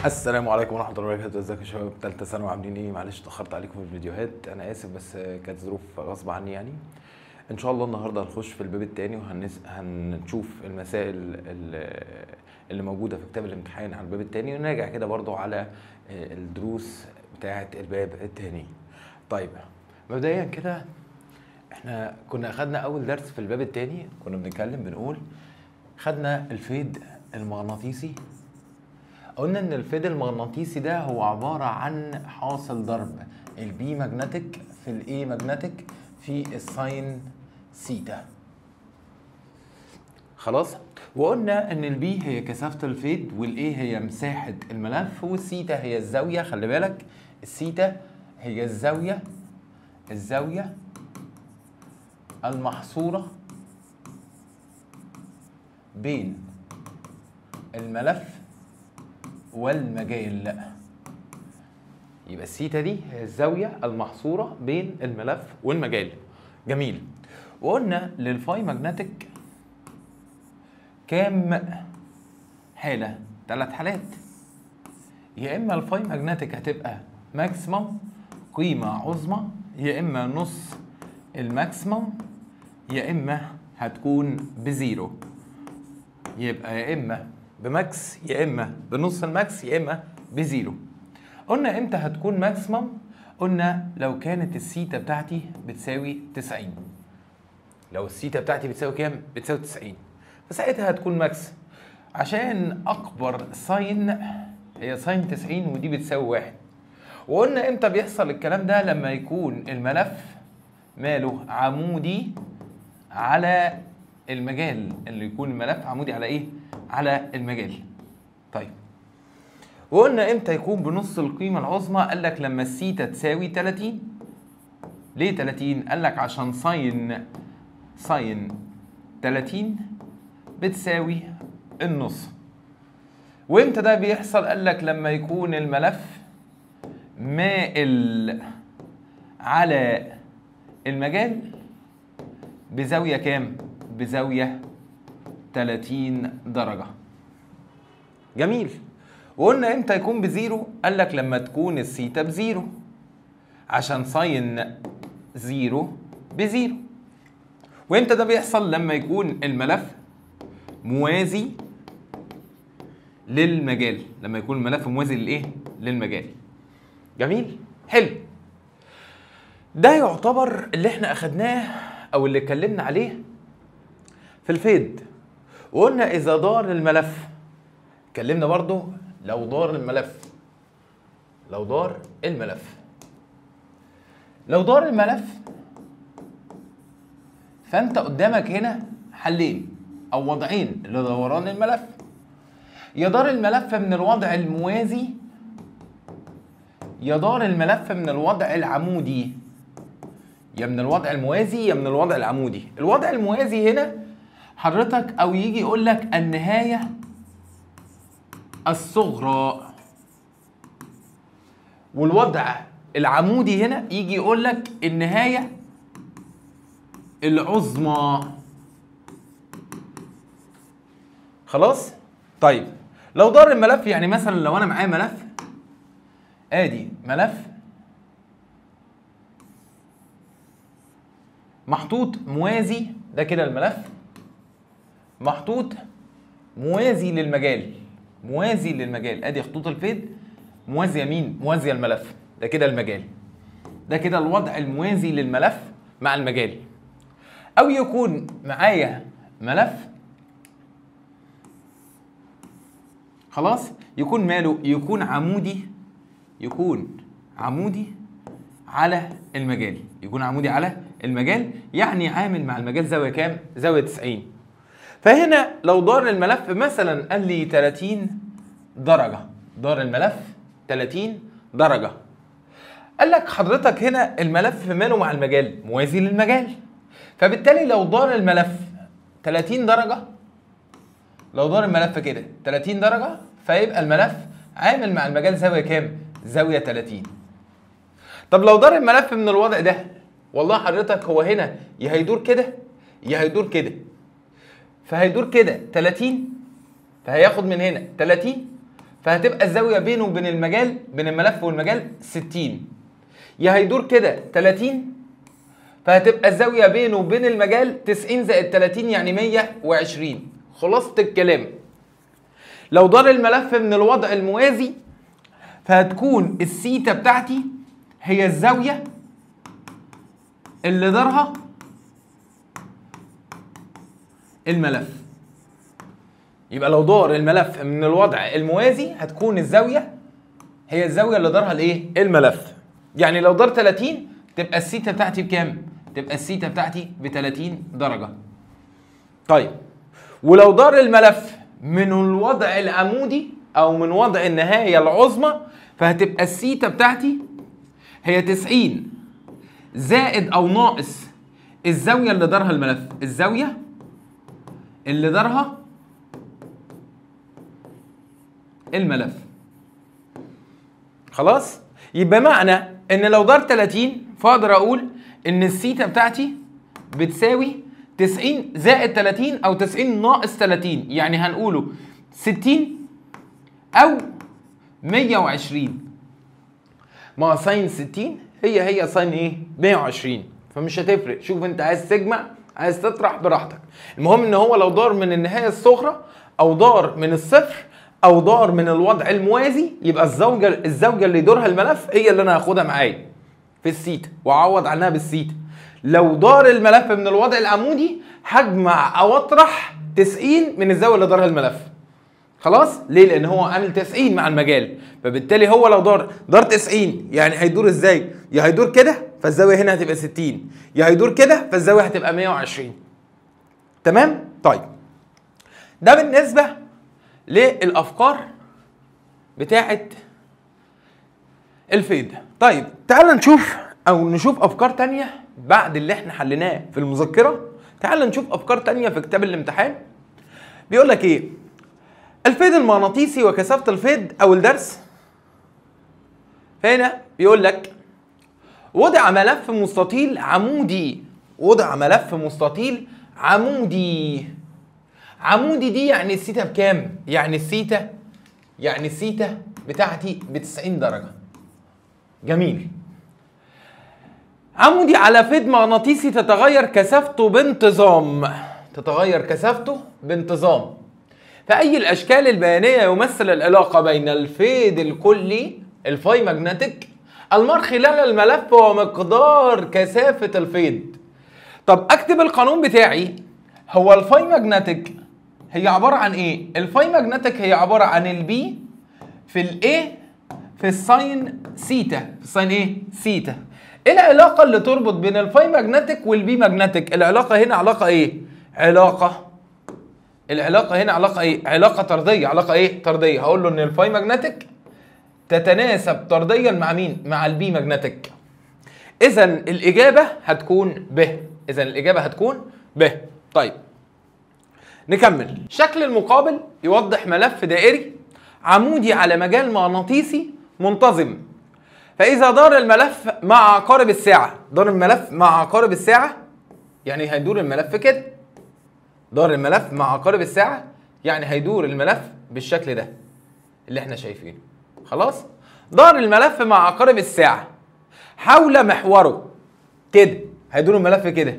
السلام عليكم ورحمة الله وبركاته. ازيكم يا شباب تالتة ثانوي عاملين ايه؟ معلش اتأخرت عليكم في الفيديوهات، أنا آسف بس كانت ظروف غصب عني يعني. إن شاء الله النهارده هنخش في الباب التاني وهنشوف المسائل اللي موجودة في كتاب الامتحان على الباب التاني، ونراجع كده برضو على الدروس بتاعة الباب التاني. طيب مبدئيا كده احنا كنا أخدنا أول درس في الباب التاني، كنا بنتكلم بنقول خدنا الفيد المغناطيسي. قلنا ان الفيد المغناطيسي ده هو عبارة عن حاصل ضرب البي ماجنتيك في الاي ماجنتيك في الساين سيتا. خلاص، وقلنا ان البي هي كثافة الفيد والاي هي مساحة الملف والسيتا هي الزاوية. خلي بالك السيتا هي الزاوية المحصورة بين الملف والمجال. يبقى السيتا دي هي الزاوية المحصورة بين الملف والمجال. جميل. وقلنا للفاي ماجنتيك كام حالة؟ 3 حالات. يا إما الفاي ماجنتيك هتبقى ماكسيمم قيمة عظمى، يا إما نص الماكسيمم، يا إما هتكون بزيرو. يبقى يا إما بماكس، يا اما بنص الماكس، يا اما بزيرو. قلنا امتى هتكون ماكسيمم؟ قلنا لو كانت السيتا بتاعتي بتساوي 90. لو السيتا بتاعتي بتساوي كام؟ بتساوي 90، فساعتها هتكون ماكس، عشان اكبر ساين هي ساين 90 ودي بتساوي 1. وقلنا امتى بيحصل الكلام ده؟ لما يكون الملف ماله عمودي على المجال، اللي يكون الملف عمودي على ايه؟ على المجال. طيب وقلنا امتى يكون بنص القيمة العظمى؟ قال لك لما السيتا تساوي 30. ليه 30؟ قال لك عشان ساين 30 بتساوي النص. وامتى ده بيحصل؟ قال لك لما يكون الملف مائل على المجال بزاوية كام؟ بزاوية 30 درجة. جميل. وقلنا امتى يكون بزيرو؟ قال لك لما تكون السيتا بزيرو، عشان ساين زيرو بزيرو. وامتى ده بيحصل؟ لما يكون الملف موازي للمجال، لما يكون الملف موازي للايه؟ للمجال. جميل. حلو. ده يعتبر اللي احنا اخدناه او اللي اتكلمنا عليه في الفيد. وقلنا اذا دار الملف، اتكلمنا برضو لو دار الملف فانت قدامك هنا حلين او وضعين لدوران الملف. يدار الملف من الوضع الموازي، يدار الملف من الوضع العمودي. يا من الوضع الموازي يا من الوضع العمودي. الوضع الموازي هنا حضرتك او يجي يقول لك النهاية الصغرى، والوضع العمودي هنا يجي يقول لك النهاية العظمى. خلاص؟ طيب لو دار الملف، يعني مثلا لو انا معايا ملف، ادي ملف محطوط موازي، ده كده الملف محطوط موازي للمجال، ادي خطوط الفيد موازيه مين؟ موازيه الملف، ده كده المجال، ده كده الوضع الموازي للملف مع المجال. او يكون معايا ملف خلاص يكون ماله؟ يكون عمودي على المجال، يكون عمودي على المجال، يعني عامل مع المجال زاويه كام؟ زاويه 90. فهنا لو دار الملف مثلا قال لي 30 درجة، دار الملف 30 درجة، قال لك حضرتك هنا الملف ماله مع المجال؟ موازي للمجال. فبالتالي لو دار الملف 30 درجة، لو دار الملف كده 30 درجة، فيبقى الملف عامل مع المجال زاوية كام؟ زاوية 30. طب لو دار الملف من الوضع ده، والله حضرتك هو هنا يا هيدور كده يا هيدور كده، فهيدور كده 30، فهياخد من هنا 30، فهتبقى الزاويه بينه وبين المجال، بين الملف والمجال 60. يا هيدور كده 30، فهتبقى الزاويه بينه وبين المجال 90 زائد 30 يعني 120. خلاصه الكلام، لو دار الملف من الوضع الموازي فهتكون الثيتا بتاعتي هي الزاويه اللي دارها الملف. يبقى لو دار الملف من الوضع الموازي هتكون الزاويه هي الزاويه اللي دارها الايه؟ الملف. يعني لو دار 30 تبقى الثيتا بتاعتي بكام؟ تبقى الثيتا بتاعتي ب 30 درجه. طيب ولو دار الملف من الوضع العمودي او من وضع النهايه العظمى فهتبقى الثيتا بتاعتي هي 90 زائد او ناقص الزاويه اللي دارها الملف، الزاويه اللي دارها الملف. خلاص؟ يبقى معنى ان لو دار 30 فاقدر اقول ان الثيتا بتاعتي بتساوي 90 زائد 30 او 90 ناقص 30، يعني هنقوله 60 او 120. ما ساين 60 هي ساين ايه؟ 120، فمش هتفرق. شوف انت عايز تجمع عايز تطرح براحتك، المهم ان هو لو دار من النهايه الصغرى او دار من الصفر او دار من الوضع الموازي يبقى الزاويه اللي يدورها الملف هي اللي انا هاخدها معايا في الثيتا واعوض عنها بالثيتا. لو دار الملف من الوضع العمودي هجمع او اطرح 90 من الزاويه اللي دارها الملف. خلاص؟ ليه؟ لان هو عامل 90 مع المجال، فبالتالي هو لو دار 90 يعني هيدور ازاي؟ يا هيدور كده فالزاويه هنا هتبقى 60، يا هيدور كده فالزاويه هتبقى 120. تمام؟ طيب ده بالنسبه للافكار بتاعه الفيد. طيب تعال نشوف افكار تانية بعد اللي احنا حليناه في المذكره. تعال نشوف افكار تانية في كتاب الامتحان. بيقول لك ايه؟ الفيد المغناطيسي وكثافه الفيد او الدرس. فهنا بيقول لك وضع ملف مستطيل عمودي، وضع ملف مستطيل عمودي. عمودي دي يعني الثيتا بكام؟ يعني الثيتا بتاعتي ب 90 درجه. جميل. عمودي على فيد مغناطيسي تتغير كثافته بانتظام. فأي الأشكال البيانية يمثل العلاقة بين الفيد الكلي الفاي ماجنتيك المر خلال الملف ومقدار كثافة الفيد. طب أكتب القانون بتاعي. هو الفاي ماجنتيك هي عبارة عن إيه؟ الفاي ماجنتيك هي عبارة عن البي في الإيه في الساين ثيتا، في الساين إيه؟ ثيتا. إيه العلاقة اللي تربط بين الفاي ماجنتيك والبي ماجنتيك؟ العلاقة هنا علاقة إيه؟ العلاقة هنا علاقة إيه؟ علاقة طردية. علاقة إيه؟ طردية. هقول له إن الفاي ماجنتيك تتناسب طرديا مع مين؟ مع البي ماجنتيك. إذا الإجابة هتكون ب. طيب نكمل. الشكل المقابل يوضح ملف دائري عمودي على مجال مغناطيسي منتظم. فإذا دار الملف مع عقارب الساعة، يعني هيدور الملف كده. دار الملف مع عقارب الساعة يعني هيدور الملف بالشكل ده اللي احنا شايفينه. خلاص؟ دار الملف مع عقارب الساعة حول محوره كده، هيدور الملف كده.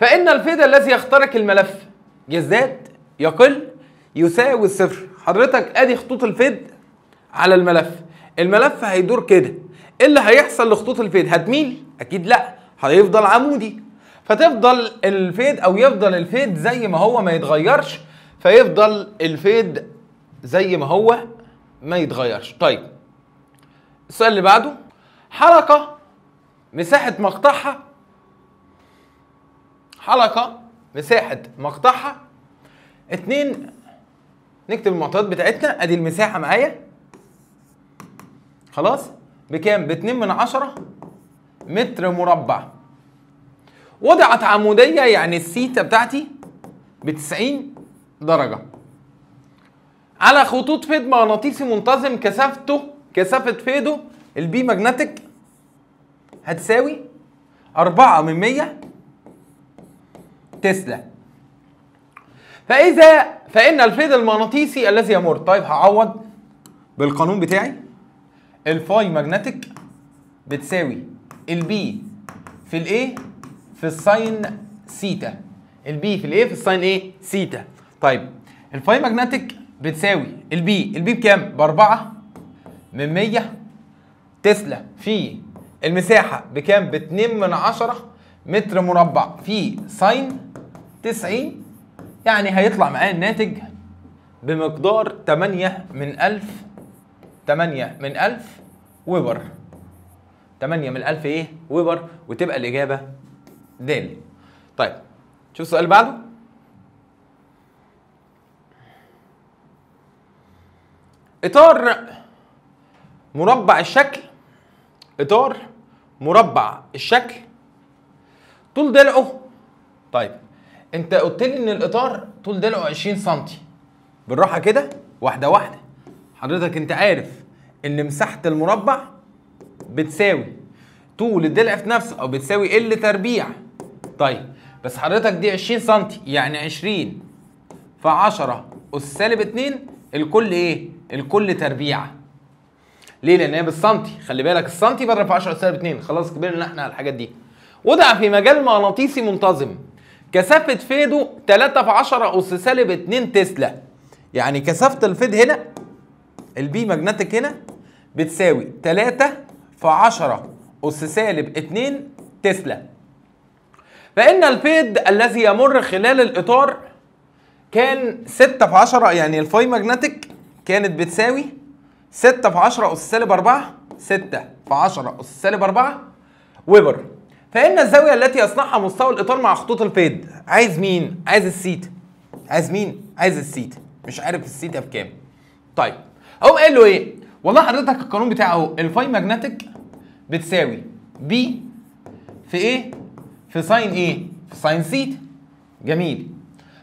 فإن الفيد الذي يخترق الملف يزداد يقل يساوي الصفر. حضرتك ادي خطوط الفيد على الملف هيدور كده. ايه اللي هيحصل لخطوط الفيد؟ هتميل؟ اكيد لا، هيفضل عمودي. فتفضل الفيد او يفضل الفيد زي ما هو ما يتغيرش، فيفضل الفيد زي ما هو ما يتغيرش. طيب السؤال اللي بعده، حلقة مساحة مقطعها 2. نكتب المعطيات بتاعتنا. ادي المساحة معايا خلاص بكام؟ ب2/10 متر مربع. وضعت عمودية يعني الثيتا بتاعتي ب90 درجة على خطوط فيد مغناطيسي منتظم. كثافة فيده البي ماجنتيك هتساوي 4/100 تسلا. فإن الفيد المغناطيسي الذي يمر، طيب هعوض بالقانون بتاعي الفاي ماجنتيك بتساوي البي في الايه في الساين سيتا. البي في الايه في الساين ايه سيتا. طيب الفاي ماجنتيك بتساوي البي بكام؟ ب4/100 تسلا في المساحة بكام؟ ب2/10 متر مربع في ساين 90. يعني هيطلع معايا الناتج بمقدار 8/1000 ويبر. 8/1000 ايه؟ ويبر. وتبقى الإجابة د. طيب شوف السؤال اللي بعده. إطار مربع الشكل، إطار مربع الشكل طول ضلعه. طيب انت قلت لي ان الاطار طول ضلعه 20 سم. بالراحه كده واحده واحده. حضرتك انت عارف ان مساحه المربع بتساوي طول الضلع في نفسه او بتساوي ال تربيع. طيب بس حضرتك دي 20 سم، يعني 20 في 10 أس -2 الكل ايه؟ الكل تربيع. ليه؟ لان هي بالسنتي. خلي بالك السنتي بره في 10 أس -2. خلاص كبرنا احنا على الحاجات دي. وضع في مجال مغناطيسي منتظم كثافة فيده 3 في 10 أس -2 تسلا. يعني كثافة الفيد هنا البي ماجنتيك هنا بتساوي 3 في 10 أس -2 تسلا. فإن الفيد الذي يمر خلال الإطار كان 6 في 10، يعني الفاي ماجنتيك كانت بتساوي 6 في 10 أس -4، 6 في 10 أس -4 ويبر. فإن الزاوية التي يصنعها مستوى الإطار مع خطوط الفيد، عايز مين؟ عايز السيتا. عايز مين؟ عايز السيتا. مش عارف السيتا بكام. طيب أقوم قايل له إيه؟ والله حضرتك القانون بتاعه أهو، الفاي ماجنتيك بتساوي بي في إيه؟ في ساين إيه؟ في ساين سيتا. جميل.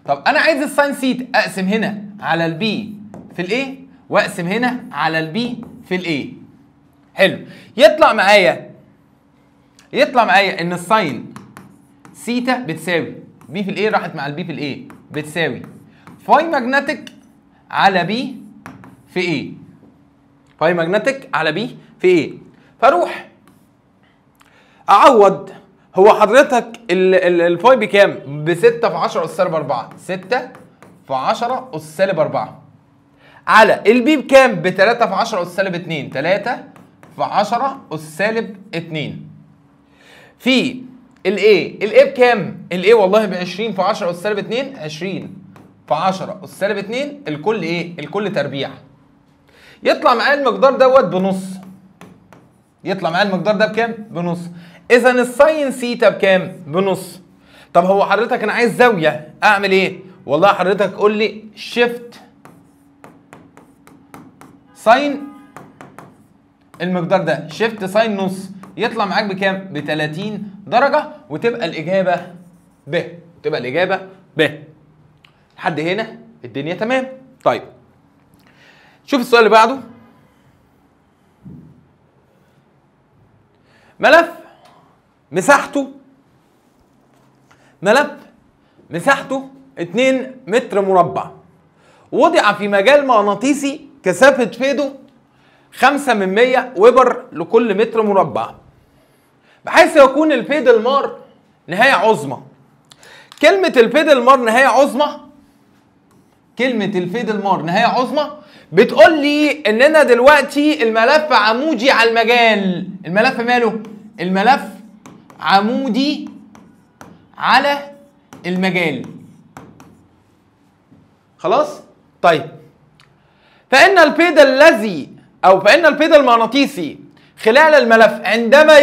طب أنا عايز الساين سيتا، أقسم هنا على البي في الإيه؟ وأقسم هنا على البي في الإيه. حلو. يطلع معايا ان الساين سيتا بتساوي بي في الايه، راحت مع البي في الايه، بتساوي فاي ماجنتيك على بي في ايه. فاي ماجنتيك على بي في ايه. فاروح اعوض. هو حضرتك الفاي بكام؟ ب 6 في 10 أس -4. 6 في 10 أس -4 على البي بكام؟ ب 3 في 10 أس -2. 3 في 10 أس -2 في الايه بكام؟ الايه والله ب 20 في 10 أس -2. 20 في 10 أس -2 الكل ايه؟ الكل تربيع. يطلع معايا المقدار دوت بنص. يطلع معايا المقدار ده بكام؟ بنص. اذا الساين سيتا بكام؟ بنص. طب هو حضرتك انا عايز زاويه، اعمل ايه؟ والله حضرتك قول لي شيفت ساين المقدار ده، شيفت ساين نص، يطلع معاك بكام؟ ب 30 درجة. وتبقى الإجابة ب. تبقى الإجابة ب. لحد هنا الدنيا تمام. طيب شوف السؤال اللي بعده. ملف مساحته 2 متر مربع، وضع في مجال مغناطيسي كثافة فيده 5/100 ويبر لكل متر مربع، بحيث يكون الفيد المار نهاية عظمى. كلمة الفيد المار نهاية عظمى بتقول لي اننا دلوقتي الملف عمودي على المجال. الملف ماله؟ الملف عمودي على المجال. خلاص؟ طيب فإن الفيد المغناطيسي خلال الملف عندما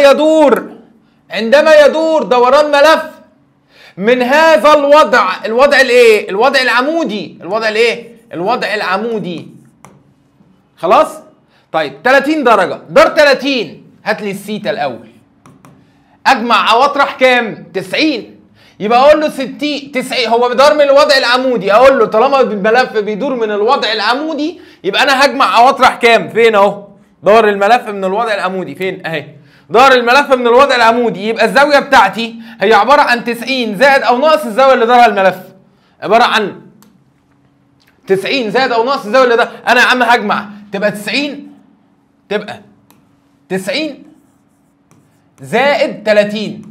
يدور دوران ملف من هذا الوضع الايه؟ الوضع العمودي. خلاص؟ طيب 30 درجة. دار 30. هات لي السيتا الأول. أجمع أو أطرح كام؟ 90. يبقى أقول له 90. هو بيدور من الوضع العمودي. أقول له طالما الملف بيدور من الوضع العمودي يبقى أنا هجمع أو أطرح كام؟ فين أهو؟ دور الملف من الوضع العمودي. فين؟ أهي. دار الملف من الوضع العمودي. يبقى الزاوية بتاعتي هي عبارة عن 90 زائد أو ناقص الزاوية اللي دارها الملف. عبارة عن 90 زائد أو ناقص الزاوية اللي دارها. أنا يا عم هجمع تبقى 90 تبقى 90 زائد 30.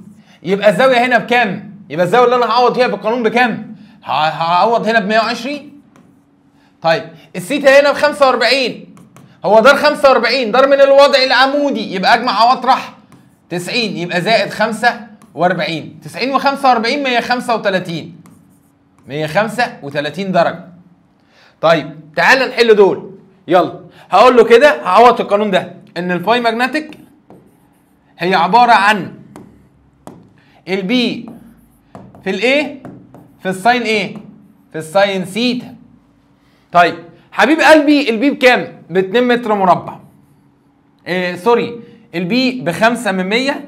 يبقى الزاويه هنا بكام؟ يبقى الزاويه اللي انا هعوض فيها بالقانون بكام؟ هعوض هنا ب 120. طيب الثيتا هنا ب 45. هو دار 45 دار من الوضع العمودي، يبقى اجمع واطرح 90 يبقى زائد 45. 90 و45 135. 135 درجه. طيب تعال نحل دول. يلا هقول له كده هعوض القانون ده ان الفاي ماجنتيك هي عباره عن البي في الايه في الساين ايه في الساين ثيتا. طيب حبيب قلبي البي بكام؟ ب 2 متر مربع. سوري، البي ب 5 من 100.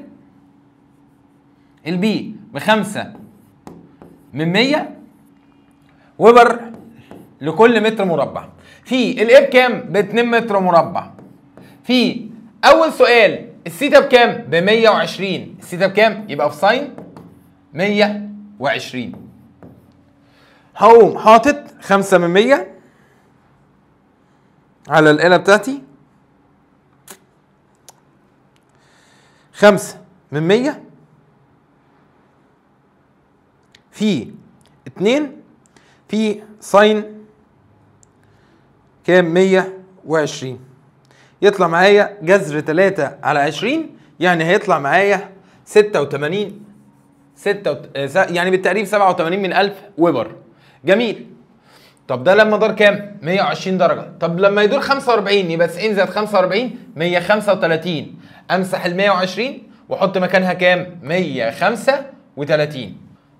البي ب 5 من 100 وبر لكل متر مربع. في الايه بكام؟ ب 2 متر مربع. في اول سؤال الثيتا بكام؟ ب 120. الثيتا بكام؟ يبقى في ساين 120. هقوم حاطط 5 من 100 على الآلة بتاعتي. 5 من 100 في 2 في ساين كام؟ 120. يطلع معايا جذر 3 على 20 يعني هيطلع معايا 86 يعني بالتقريب 87 من 1000 ويبر. جميل. طب ده لما دار كام؟ 120 درجة. طب لما يدور 45 يبقى 90 زائد 45 135. امسح ال 120 واحط مكانها كام؟ 135.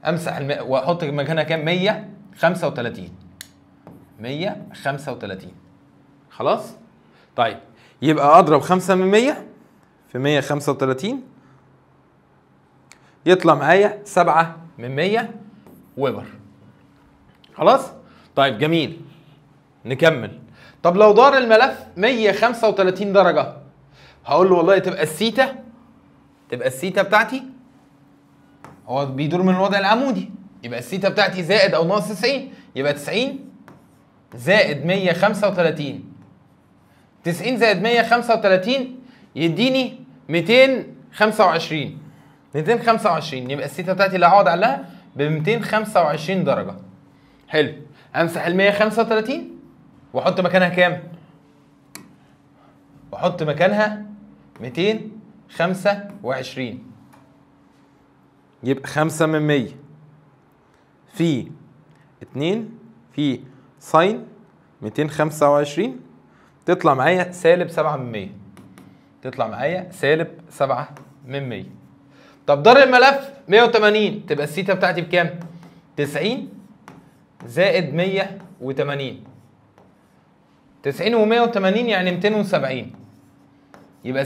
امسح واحط مكانها كام؟ 135. 135. خلاص؟ طيب يبقى اضرب 5 من 100 في 135 يطلع معايا 7 من 100 ويبر. خلاص؟ طيب جميل. نكمل. طب لو دار الملف 135 درجة هقول له والله تبقى الثيتا بتاعتي هو بيدور من الوضع العمودي، يبقى الثيتا بتاعتي زائد او ناقص 90 يبقى 90 زائد 135. 90 زائد 135 يديني 225. 225 يبقى الثيتا بتاعتي اللي هقعد عليها ب 225 درجة. حلو. امسح ال 135 واحط مكانها كام؟ واحط مكانها 225. يبقى 5 من 100 في 2 في ساين 225 تطلع معايا سالب 7 من 100. تطلع معايا سالب 7 من 100. طب دار الملف 180 تبقى الثيتا بتاعتي بكام؟ 90 زائد 180. 90 و180 يعني 270. يبقى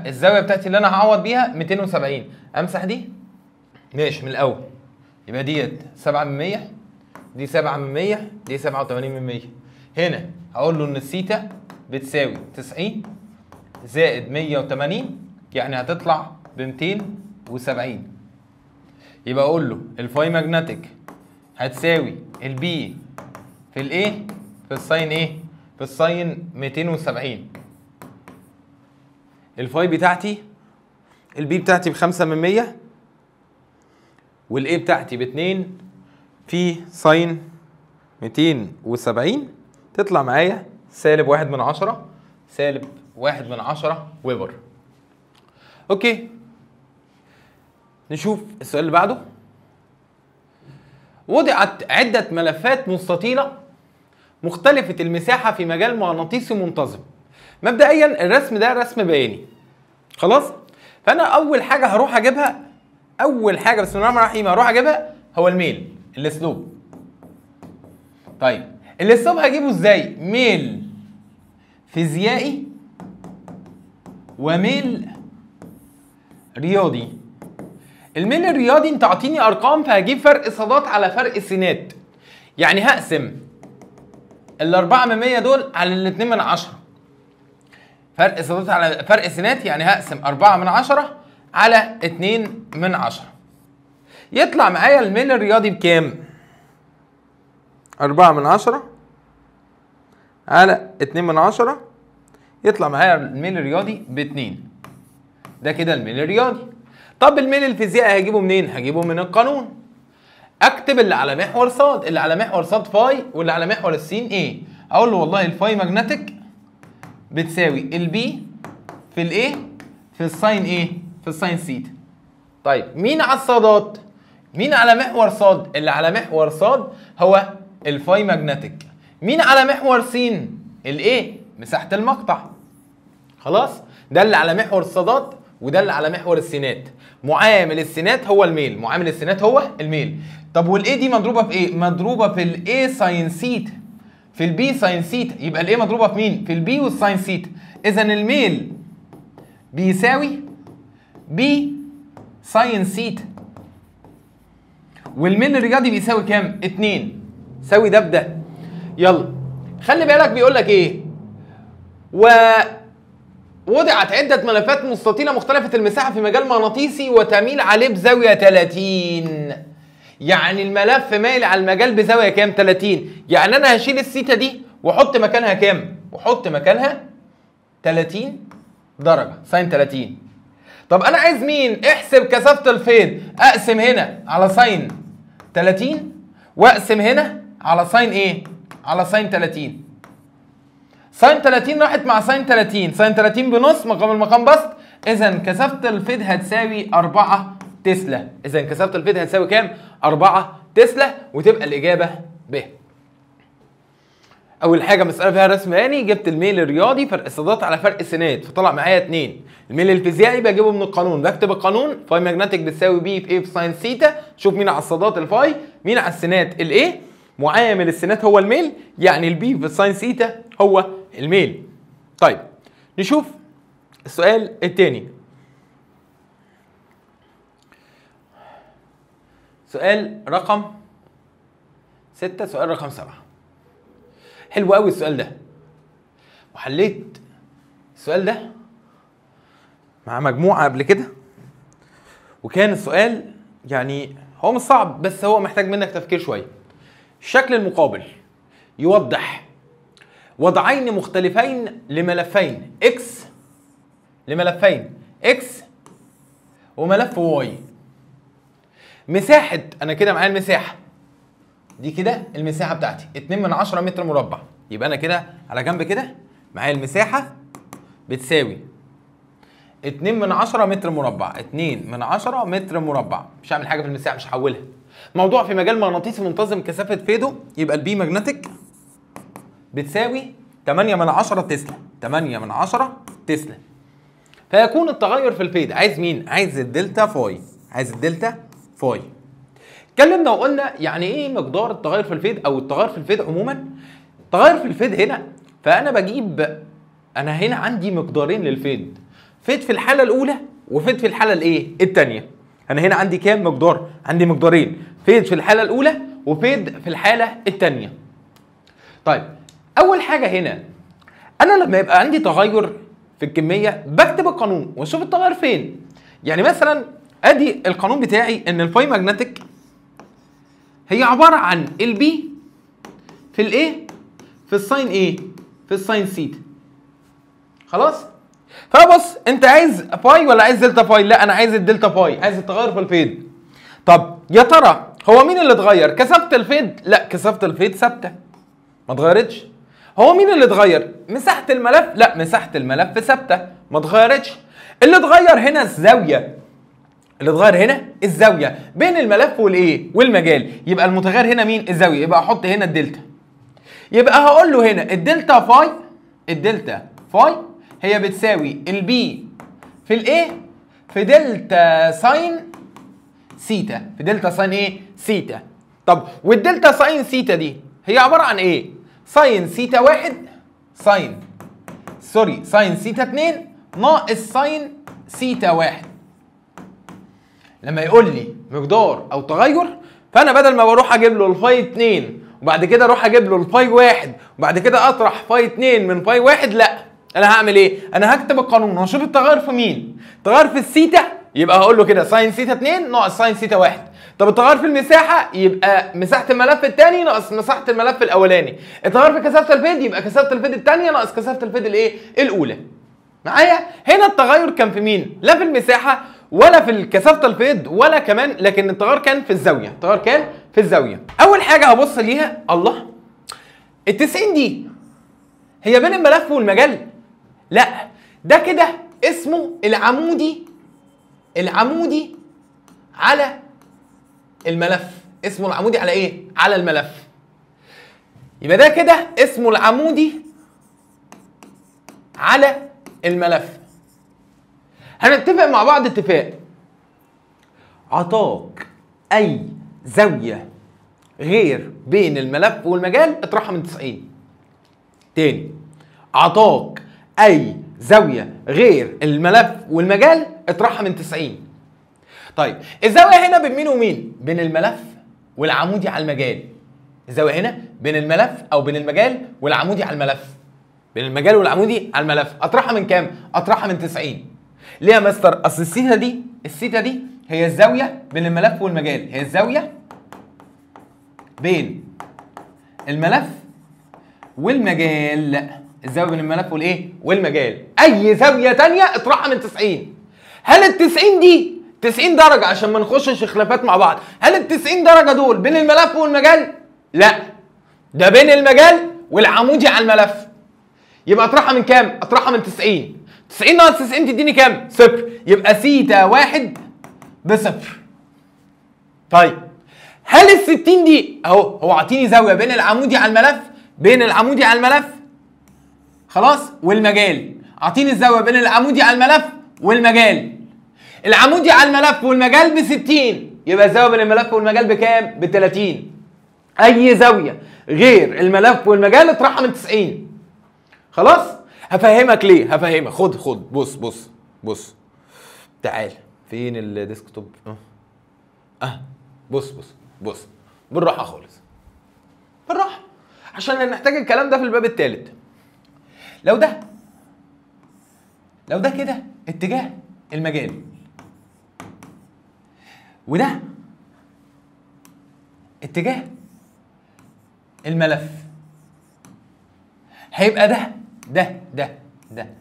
الزاويه بتاعتي اللي انا هعوض بيها 270. امسح دي ماشي من الاول. يبقى ديت 7 من 100 دي 7 من 100 دي 87 من 100. هنا هقول له ان الثيتا بتساوي 90 زائد 180 يعني هتطلع ب 270. يبقى اقول له الفاي ماجنتيك هتساوي البي في الايه في الساين ايه في الساين 270. الفاي بتاعتي البي بتاعتي ب5 من 100 والايه بتاعتي ب2 في ساين 270 تطلع معايا سالب 1/10. سالب 1/10 ويبر. اوكي نشوف السؤال اللي بعده. وضعت عدة ملفات مستطيلة مختلفة المساحة في مجال مغناطيسي منتظم. مبدئيا الرسم ده رسم بياني. خلاص؟ فأنا أول حاجة هروح أجيبها بسم الله الرحمن الرحيم هروح أجيبها هو الميل الاسلوب. طيب الاسلوب هجيبه ازاي؟ ميل فيزيائي وميل رياضي. الميل الرياضي انت اعطيني ارقام فهجيب فرق صادات على فرق سينات. يعني هقسم ال4 من 100 دول على ال2 من 10. فرق صادات على فرق سينات يعني هقسم 4 من 10 على 2 من 10. يطلع معايا الميل الرياضي بكام؟ 4 من 10 على 2 من 10 يطلع معايا الميل الرياضي ب2. ده كده الميل الرياضي. طب الميل الفيزيائي هجيبه منين؟ هجيبه من القانون. اكتب اللي على محور ص، اللي على محور ص فاي واللي على محور السين ايه. اقول له والله الفاي ماجنتيك بتساوي البي في الايه في الساين ايه في الساين سيتا. طيب مين على الصادات؟ مين على محور ص؟ اللي على محور ص هو الفاي ماجنتيك. مين على محور س؟ الايه مساحه المقطع. خلاص، ده اللي على محور الصادات وده اللي على محور السينات. معامل السينات هو الميل، معامل السينات هو الميل. طب والايه دي مضروبه في ايه؟ مضروبه في الاي ساين سيتا في البي ساين سيتا. يبقى الايه مضروبه في مين؟ في البي والساين سيتا. اذا الميل بيساوي بي ساين سيتا، والميل الرياضي بيساوي كام؟ 2. ساوي ده بده. يلا خلي بالك بيقول لك ايه؟ وضعت عدة ملفات مستطيلة مختلفة المساحة في مجال مغناطيسي وتميل عليه بزاوية 30. يعني الملف مايل على المجال بزاوية كام؟ 30. يعني أنا هشيل السيتا دي وأحط مكانها كام؟ وأحط مكانها 30 درجة، ساين 30. طب أنا عايز مين؟ احسب كثافة الفيض. أقسم هنا على ساين 30 وأقسم هنا على ساين إيه؟ على ساين 30. ساين 30 راحت مع ساين 30، ساين 30 بنص مقام المقام بسط. إذا كثافة الفيض هتساوي 4 تسلا. إذا كثافة الفيض هتساوي كام؟ 4 تسلا، وتبقى الإجابة ب. أول حاجة مسألة فيها رسم آني، جبت الميل الرياضي فرق الصادات على فرق السينات فطلع معايا 2. الميل الفيزيائي بجيبه من القانون، بكتب القانون فاي ماجنتيك بتساوي بي في ايه في ساين سيتا. شوف مين على الصادات الفاي، مين على السينات الايه. معامل السينات هو الميل، يعني البي في الساين سيتا هو الميل. طيب نشوف السؤال الثاني. سؤال رقم 6، سؤال رقم 7. حلو قوي السؤال ده، وحليت السؤال ده مع مجموعة قبل كده، وكان السؤال يعني هو مش صعب بس هو محتاج منك تفكير شوية. الشكل المقابل يوضح وضعين مختلفين لملفين اكس، لملفين اكس وملف واي. مساحة، انا كده معايا المساحة دي، كده المساحة بتاعتي 2/10 متر مربع. يبقى انا كده على جنب كده معايا المساحة بتساوي 2/10 متر مربع، 2/10 متر مربع. مش هعمل حاجة في المساحة، مش هحولها. موضوع في مجال مغناطيسي منتظم كثافة فيدو، يبقى البي ماجنتيك بتساوي 8/10 تسلا، 8/10 تسلا. فيكون التغير في الفيد، عايز مين؟ عايز الدلتا فاي، عايز الدلتا فاي. اتكلمنا وقلنا يعني ايه مقدار التغير في الفيد او التغير في الفيد عموما. التغير في الفيد هنا، فانا بجيب، انا هنا عندي مقدارين للفيد، فيد في الحاله الاولى وفيد في الحاله الايه الثانيه. انا هنا عندي كام مقدار؟ عندي مقدارين، فيد في الحاله الاولى وفيد في الحاله الثانيه. طيب اول حاجه هنا، انا لما يبقى عندي تغير في الكميه بكتب القانون واشوف التغير فين. يعني مثلا ادي القانون بتاعي ان الفاي ماجنتيك هي عباره عن البي في الايه في الساين ايه في الساين سيتا. خلاص. فبص، انت عايز باي ولا عايز دلتا باي؟ لا انا عايز الدلتا باي، عايز التغير في الفيد. طب يا ترى هو مين اللي اتغير؟ كثافه الفيد؟ لا كثافه الفيد ثابته ما اتغيرتش. هو مين اللي اتغير؟ مساحه الملف؟ لا مساحه الملف ثابته ما اتغيرتش. اللي اتغير هنا الزاويه، اللي اتغير هنا الزاويه بين الملف والايه والمجال. يبقى المتغير هنا مين؟ الزاويه. يبقى احط هنا الدلتا. يبقى هقول له هنا الدلتا فاي، الدلتا فاي هي بتساوي البي في الايه في دلتا ساين سيتا، في دلتا ساين ايه سيتا. طب والدلتا ساين سيتا دي هي عباره عن ايه؟ ساين سيتا 1 ساين سيتا 2 ناقص ساين سيتا 1. لما يقول لي مقدار او تغير، فانا بدل ما بروح اجيب له الفاي 2 وبعد كده اروح اجيب له الفاي 1 وبعد كده اطرح فاي 2 من فاي 1، لا انا هعمل ايه؟ انا هكتب القانون واشوف التغير في مين؟ التغير في السيتا يبقى هقول له كده ساين ثيتا 2 ناقص ساين ثيتا 1. طب التغير في المساحه يبقى مساحه الملف الثاني ناقص مساحه الملف الاولاني. التغير في كثافه الفيض يبقى كثافه الفيض الثانيه ناقص كثافه الفيض الايه؟ الاولى. معايا؟ هنا التغير كان في مين؟ لا في المساحه ولا في كثافه الفيض ولا كمان، لكن التغير كان في الزاويه، التغير كان في الزاويه. اول حاجه هبص ليها، الله ال 90 دي هي بين الملف والمجال؟ لا، ده كده اسمه العمودي على الملف. اسمه العمودي على ايه؟ على الملف. يبقى ده كده اسمه العمودي على الملف. هنتفق مع بعض اتفاق. عطاك اي زاويه غير بين الملف والمجال اطرحها من 90. تاني، عطاك اي زاويه غير الملف والمجال اطرحها من 90. طيب الزاويه هنا بين مين ومين؟ بين الملف والعمودي على المجال. الزاويه هنا بين الملف او بين المجال والعمودي على الملف. بين المجال والعمودي على الملف، اطرحها من كام؟ اطرحها من 90. ليه يا مستر؟ اصل الثيتا دي هي الزاويه بين الملف والمجال، هي الزاويه بين الملف والمجال. الزاويه بين الملف والايه؟ والمجال. اي زاويه ثانيه اطرحها من 90. هل ال 90 دي 90 درجه عشان ما نخشش خلافات مع بعض؟ هل ال 90 درجه دول بين الملف والمجال؟ لا، ده بين المجال والعمودي على الملف. يبقى اطرحها من كام؟ اطرحها من 90. 90 ناقص 90 تديني كام؟ صفر. يبقى ثيتا 1 بصفر. طيب هل ال 60 دي هو عاطيني زاويه بين العمودي على الملف، بين العمودي على الملف خلاص والمجال. عاطيني الزاويه بين العمودي على الملف والمجال. العمودي على الملف والمجال ب 60، يبقى الزاويه بين الملف والمجال بكام؟ ب 30. اي زاويه غير الملف والمجال اطرحها من 90. خلاص؟ هفهمك ليه، هفهمك. خد بص تعال. فين الديسكتوب؟ بص بالراحه خالص، بالراحه، عشان هنحتاج الكلام ده في الباب الثالث. لو ده كده اتجاه المجال، وده اتجاه الملف، هيبقى ده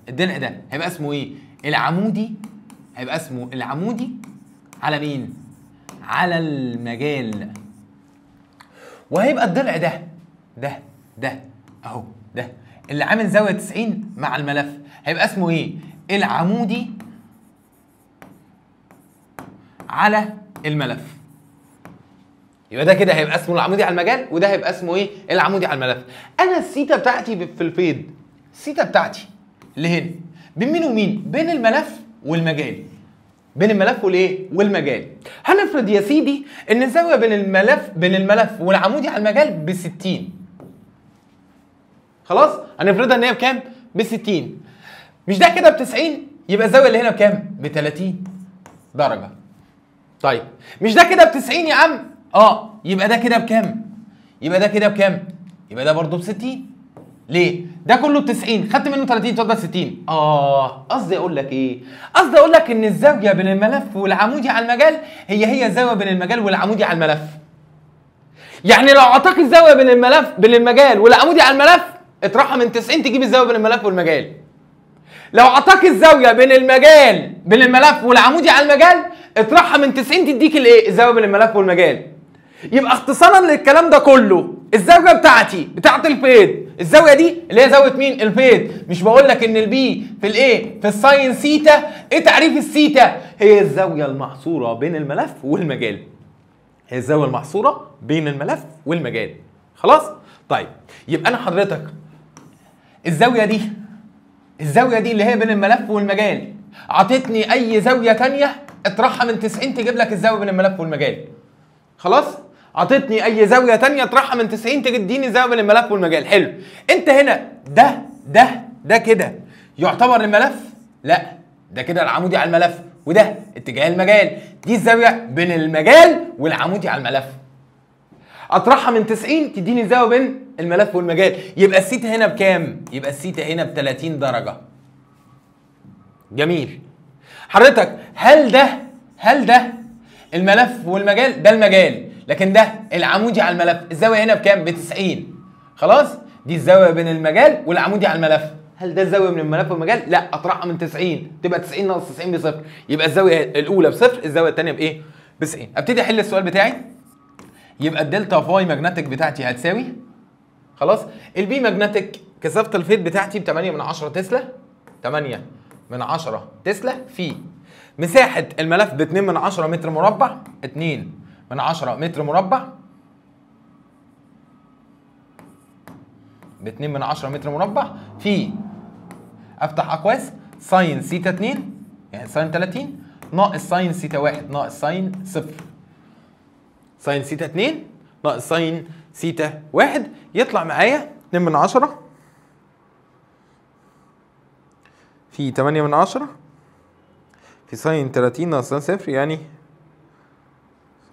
الضلع ده هيبقى اسمه ايه؟ العمودي. هيبقى اسمه العمودي على مين؟ على المجال. وهيبقى الضلع ده اهو، ده اللي عامل زاويه 90 مع الملف، هيبقى اسمه ايه؟ العمودي على الملف. يبقى ده كده هيبقى اسمه العمودي على المجال، وده هيبقى اسمه ايه؟ العمودي على الملف. انا الثيتا بتاعتي في الفيض، الثيتا بتاعتي اللي هنا بين مين ومين؟ بين الملف والمجال. بين الملف والايه؟ والمجال. هنفرض يا سيدي ان الزاويه بين الملف والعمودي على المجال ب 60. خلاص؟ هنفرضها ان هي بكام؟ ب 60. مش ده كده ب 90؟ يبقى الزاويه اللي هنا بكام؟ ب 30 درجه. طيب مش ده كده ب 90 يا عم؟ يبقى ده كده بكام؟ يبقى ده كده بكام؟ يبقى ده برضه ب 60. ليه؟ ده كله ب 90، خدت منه 30 تفضل 60. قصدي اقول لك ايه؟ قصدي اقول لك ان الزاويه بين الملف والعمودي على المجال هي الزاويه بين المجال والعمودي على الملف. يعني لو اعطاك الزاويه بين المجال والعمودي على الملف اطرحها من 90 تجيب الزاويه بين الملف والمجال. لو اعطاك الزاويه بين الملف والعمودي على المجال اطرحها من 90 تديك الايه؟ الزاويه بين الملف والمجال. يبقى اختصارا للكلام ده كله، الزاويه بتاعت الفيض، الزاويه دي اللي هي زاويه مين؟ الفيض. مش بقول لك ان البي في الايه؟ في الساين ثيتا. ايه تعريف الثيتا؟ هي الزاويه المحصوره بين الملف والمجال. هي الزاويه المحصوره بين الملف والمجال. خلاص؟ طيب يبقى انا حضرتك الزاويه دي اللي هي بين الملف والمجال عطتني اي زاويه ثانيه اطرحها من 90 تجيب لك الزاويه بين الملف والمجال. خلاص؟ عطتني اي زاويه ثانيه اطرحها من 90 تديني الزاويه بين الملف والمجال. حلو. انت هنا ده كده يعتبر الملف؟ لا، ده كده العمودي على الملف، وده اتجاه المجال. دي الزاويه بين المجال والعمودي على الملف. اطرحها من 90 تديني الزاويه بين الملف والمجال. يبقى الثيتا هنا بكام؟ يبقى الثيتا هنا ب 30 درجه. جميل. حضرتك هل ده الملف والمجال؟ ده المجال، لكن ده العمودي على الملف. الزاويه هنا بكام؟ ب 90. خلاص، دي الزاويه بين المجال والعمودي على الملف. هل ده الزاويه من الملف والمجال؟ لا، اطرحها من 90 تبقى 90 ناقص 90 بصفر، يبقى الزاويه الاولى بصفر، الزاويه الثانيه بايه؟ ب 90. ابتدي احل السؤال بتاعي. يبقى الدلتا فاي ماجنتيك بتاعتي هتساوي، خلاص، البي ماجنتيك كثافه الفيض بتاعتي ب 8 من 10 تسلا، 8 من 10 تسلا في مساحه الملف ب 2 من 10 متر مربع، 2 من 10 متر مربع، ب 2 من 10 متر مربع في، افتح اقواس، ساين سيتا 2 يعني ساين 30 ناقص ساين سيتا 1 ناقص ساين 0. ساين سيتا 2 ناقص ساين سيتا 1 يطلع معايا 2 من 10 في 8 من 10 في ساين 30 ناقص ساين 0 يعني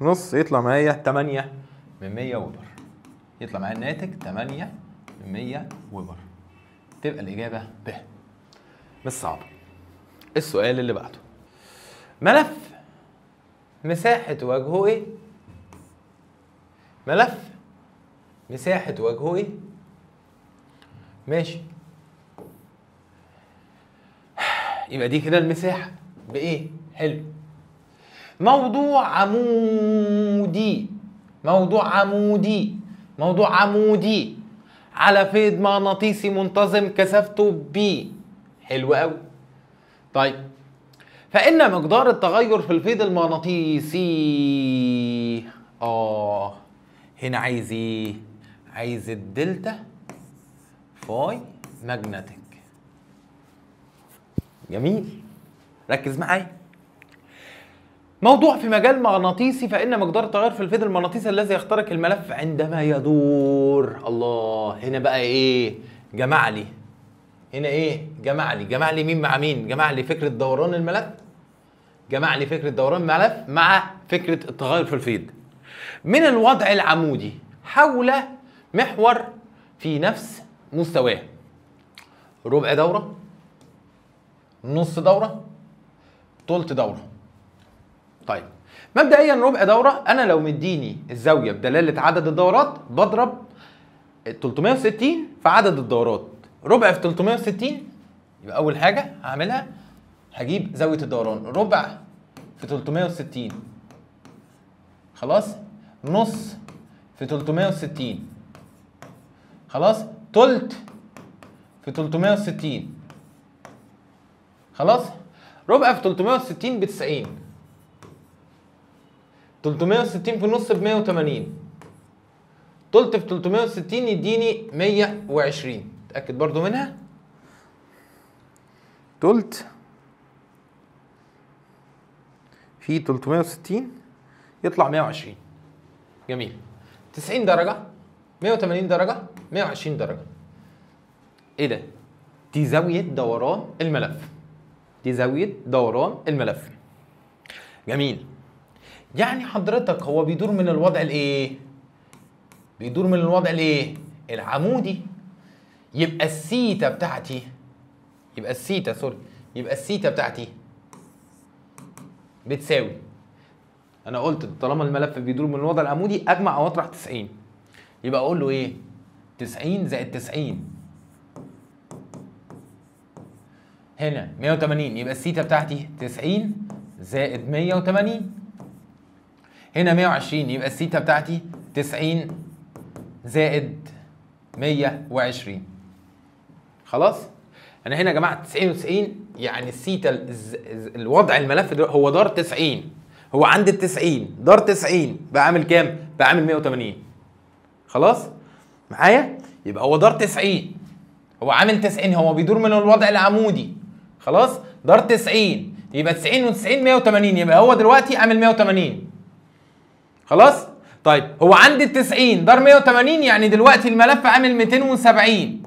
نص، يطلع معايا 8 من 100 ويبر. يطلع معايا الناتج 8 من 100 ويبر. تبقى الإجابة ب. مش صعبة. السؤال اللي بعده. ملف مساحة وجهه ايه؟ ملف مساحة وجهه ايه؟ ماشي. يبقى دي كده المساحة بإيه؟ حلو. موضوع عمودي، موضوع عمودي، موضوع عمودي على فيض مغناطيسي منتظم كثافته ب. حلو قوي. طيب، فإن مقدار التغير في الفيض المغناطيسي هنا عايز ايه؟ عايز الدلتا فاي ماجنتيك. جميل، ركز معايا. موضوع في مجال مغناطيسي، فإن مقدار التغير في الفيض المغناطيسي الذي يخترق الملف عندما يدور. الله، هنا بقى ايه؟ جمع لي. هنا ايه؟ جمع لي مين مع مين؟ جمع لي فكرة دوران الملف، جمع لي فكرة دوران الملف مع فكرة التغير في الفيض من الوضع العمودي حول محور في نفس مستواه. ربع دورة، نص دورة، تلت دورة. طيب، مبدئيا ربع دورة، أنا لو مديني الزاوية بدلالة عدد الدورات بضرب 360 في عدد الدورات. ربع في 360 يبقى أول حاجة هعملها هجيب زاوية الدوران. ربع في 360 خلاص، نص في 360 خلاص، تلت في 360 خلاص، ربع في 360 ب 90، 360 في النص ب 180، تلت في 360 يديني 120. اتأكد برضو منها. تلت في 360 يطلع 120. جميل. 90 درجة، 180 درجة، 120 درجة. ايه ده؟ دي زاوية دوران الملف. دي زاوية دوران الملف. جميل. يعني حضرتك هو بيدور من الوضع الايه؟ بيدور من الوضع الايه؟ العمودي. يبقى السيتا بتاعتي، يبقى السيتا بتاعتي بتساوي، انا قلت طالما الملف بيدور من الوضع العمودي اجمع او اطرح 90، يبقى اقول له ايه؟ 90 زائد 90 هنا 180، يبقى السيتا بتاعتي 90 زائد 180. هنا 120 يبقى السيتا بتاعتي 90 زائد 120. خلاص؟ انا هنا جمعت 90 و90، يعني السيتا الوضع الملف هو دار 90، هو عند ال 90 دار 90 بقى عامل كام؟ بقى عامل 180. خلاص؟ معايا؟ يبقى هو دار 90، هو عامل 90، هو بيدور من الوضع العمودي. خلاص؟ دار 90 يبقى 90 و90 180، يبقى هو دلوقتي عامل 180. خلاص؟ طيب هو عند ال 90 دار 180، يعني دلوقتي الملف عامل 270.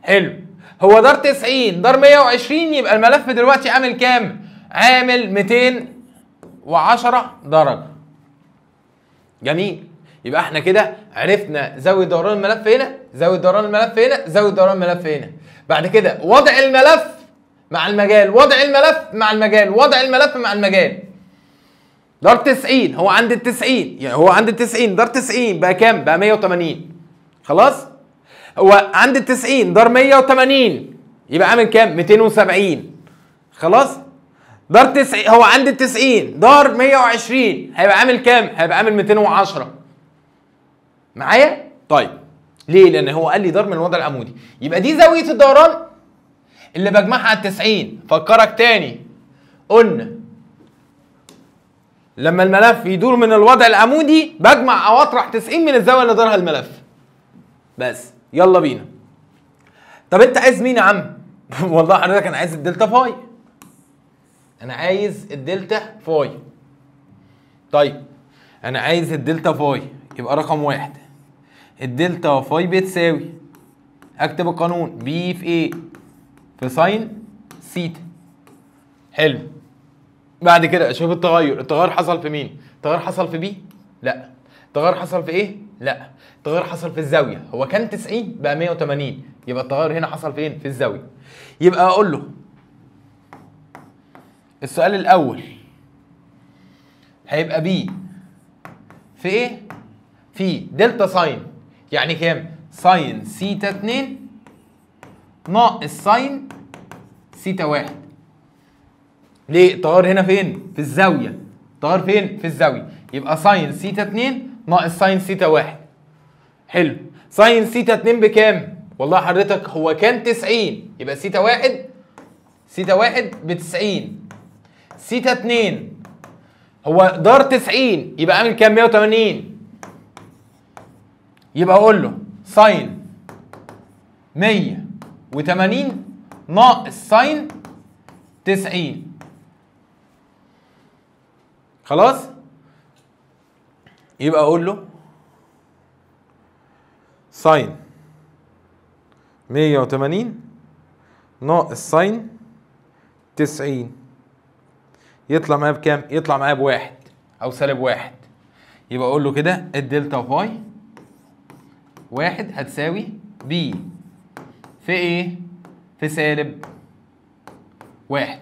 حلو. هو دار 90 دار 120، يبقى الملف دلوقتي عامل كام؟ عامل 210 درجة. جميل. يبقى احنا كده عرفنا زاوية دوران الملف هنا، زاوية دوران الملف هنا، زاوية دوران الملف هنا. بعد كده وضع الملف مع المجال، وضع الملف مع المجال، وضع الملف مع المجال. دار 90 هو عند ال 90، يعني هو عند ال 90 دار 90 بقى كام؟ بقى 180. خلاص؟ هو عند ال 90 دار 180 يبقى عامل كام؟ 270. خلاص؟ دار 90 هو عند ال 90 دار 120 هيبقى عامل كام؟ هيبقى عامل 210. معايا؟ طيب ليه؟ لأن هو قال لي دار من الوضع العمودي، يبقى دي زاوية الدوران اللي بجمعها على 90. فكرك تاني، قلنا لما الملف يدور من الوضع العمودي بجمع او اطرح 90 من الزاويه اللي دارها الملف. بس يلا بينا. طب انت عايز مين يا عم؟ والله حضرتك انا عايز الدلتا فاي. انا عايز الدلتا فاي. طيب انا عايز الدلتا فاي، يبقى رقم واحد الدلتا فاي بتساوي، اكتب القانون بي في ايه في ساين سيتا. حلو. بعد كده اشوف التغير، التغير حصل في مين؟ التغير حصل في بي؟ لا. التغير حصل في ايه؟ لا. التغير حصل في الزاويه، هو كان 90 بقى 180، يبقى التغير هنا حصل فين؟ في الزاويه. يبقى اقول له السؤال الاول هيبقى بي في ايه؟ في دلتا ساين، يعني كام؟ ساين سيتا 2 ناقص ساين سيتا 1. ليه؟ التغير هنا فين؟ في الزاوية. التغير فين؟ في الزاوية. يبقى ساين سيتا 2 ناقص ساين سيتا 1. حلو. ساين سيتا 2 بكام؟ والله حضرتك هو كان 90، يبقى سيتا 1 ب 90. سيتا 2 هو دار 90 يبقى عامل كام؟ 180. يبقى اقول له ساين 180 ناقص ساين 90. خلاص؟ يبقى اقول له ساين 180 ناقص ساين 90 يطلع معايا بكام؟ يطلع معايا بواحد او سالب واحد. يبقى اقول له كده الدلتا فاي واحد هتساوي بي في ايه؟ في سالب واحد.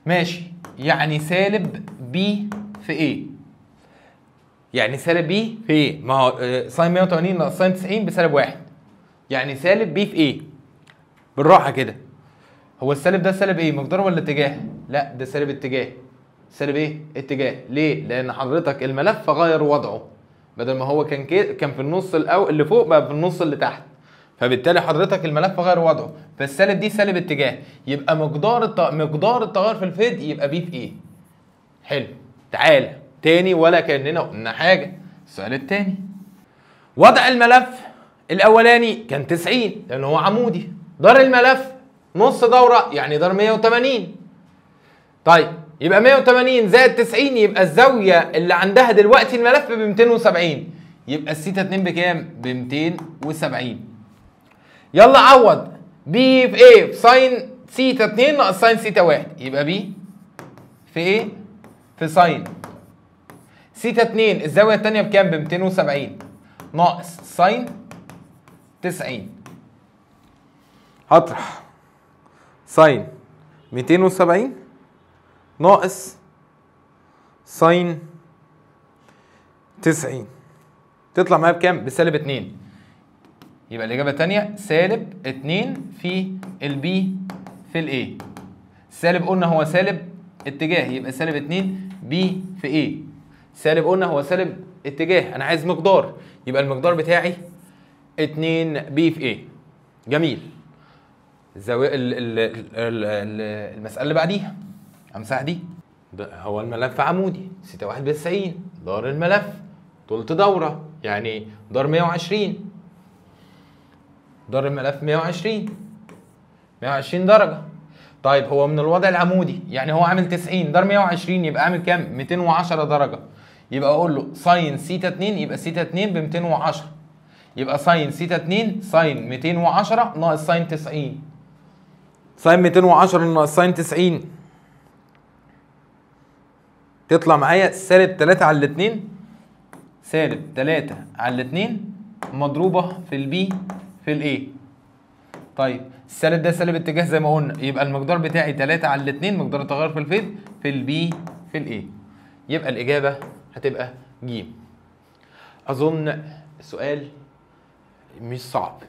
ماشي، يعني سالب بي في ايه؟ يعني سالب بي في ايه؟ ما هو ساين 180 ناقص ساين 90 بسالب واحد. يعني سالب بي في ايه؟ بالراحة كده. هو السالب ده سالب ايه؟ مقدار ولا اتجاه؟ لا ده سالب اتجاه. سالب ايه؟ اتجاه. ليه؟ لأن حضرتك الملف غير وضعه. بدل ما هو كان كان في النص الأول اللي فوق بقى في النص اللي تحت. فبالتالي حضرتك الملف غير وضعه، فالسالب دي سالب اتجاه، يبقى مقدار التغير في الفيد يبقى بي في ايه؟ حلو. تعالى تاني ولا كأننا قلنا حاجة. السؤال التاني، وضع الملف الأولاني كان 90 لأن هو عمودي، دار الملف نص دورة يعني دار 180. طيب يبقى 180 زائد 90 يبقى الزاوية اللي عندها دلوقتي الملف ب 270، يبقى السيتا 2 بكام؟ ب 270. يلا عوض بي في ايه؟ في ساين سيتا 2 ناقص ساين سيتا 1، يبقى بي في ايه؟ في ساين سيتا 2 الزاوية التانية بكام؟ ب 270 ناقص ساين 90. هطرح ساين 270 ناقص ساين 90 تطلع معايا بكام؟ بسالب 2. يبقى الإجابة التانية سالب 2 في البي في الايه. السالب قلنا هو سالب اتجاه، يبقى سالب 2 بي في ايه. سالب قلنا هو سالب اتجاه، أنا عايز مقدار، يبقى المقدار بتاعي 2 بي في ايه. جميل. الزاوية المسألة اللي بعديها امسح دي. هو الملف عمودي، سيتا 1 ب 90، دار الملف طولت دورة يعني دار 120، دار الملف 120 درجة. طيب هو من الوضع العمودي يعني هو عامل 90 دار 120 يبقى عامل كام؟ 210 درجة. يبقى اقول له ساين سيتا 2 يبقى سيتا 2 ب 210، يبقى ساين سيتا 2 ساين 210 ناقص ساين 90. ساين 210 ناقص ساين 90 تطلع معايا سالب 3 على الاتنين، سالب 3 على الاتنين مضروبة في البي في الايه. طيب السالب ده سالب اتجاه زي ما قلنا، يبقى المقدار بتاعي 3 على الاتنين مقدار التغير في الفيد في البي في الاي. يبقى الاجابه هتبقى ج. اظن السؤال مش صعب،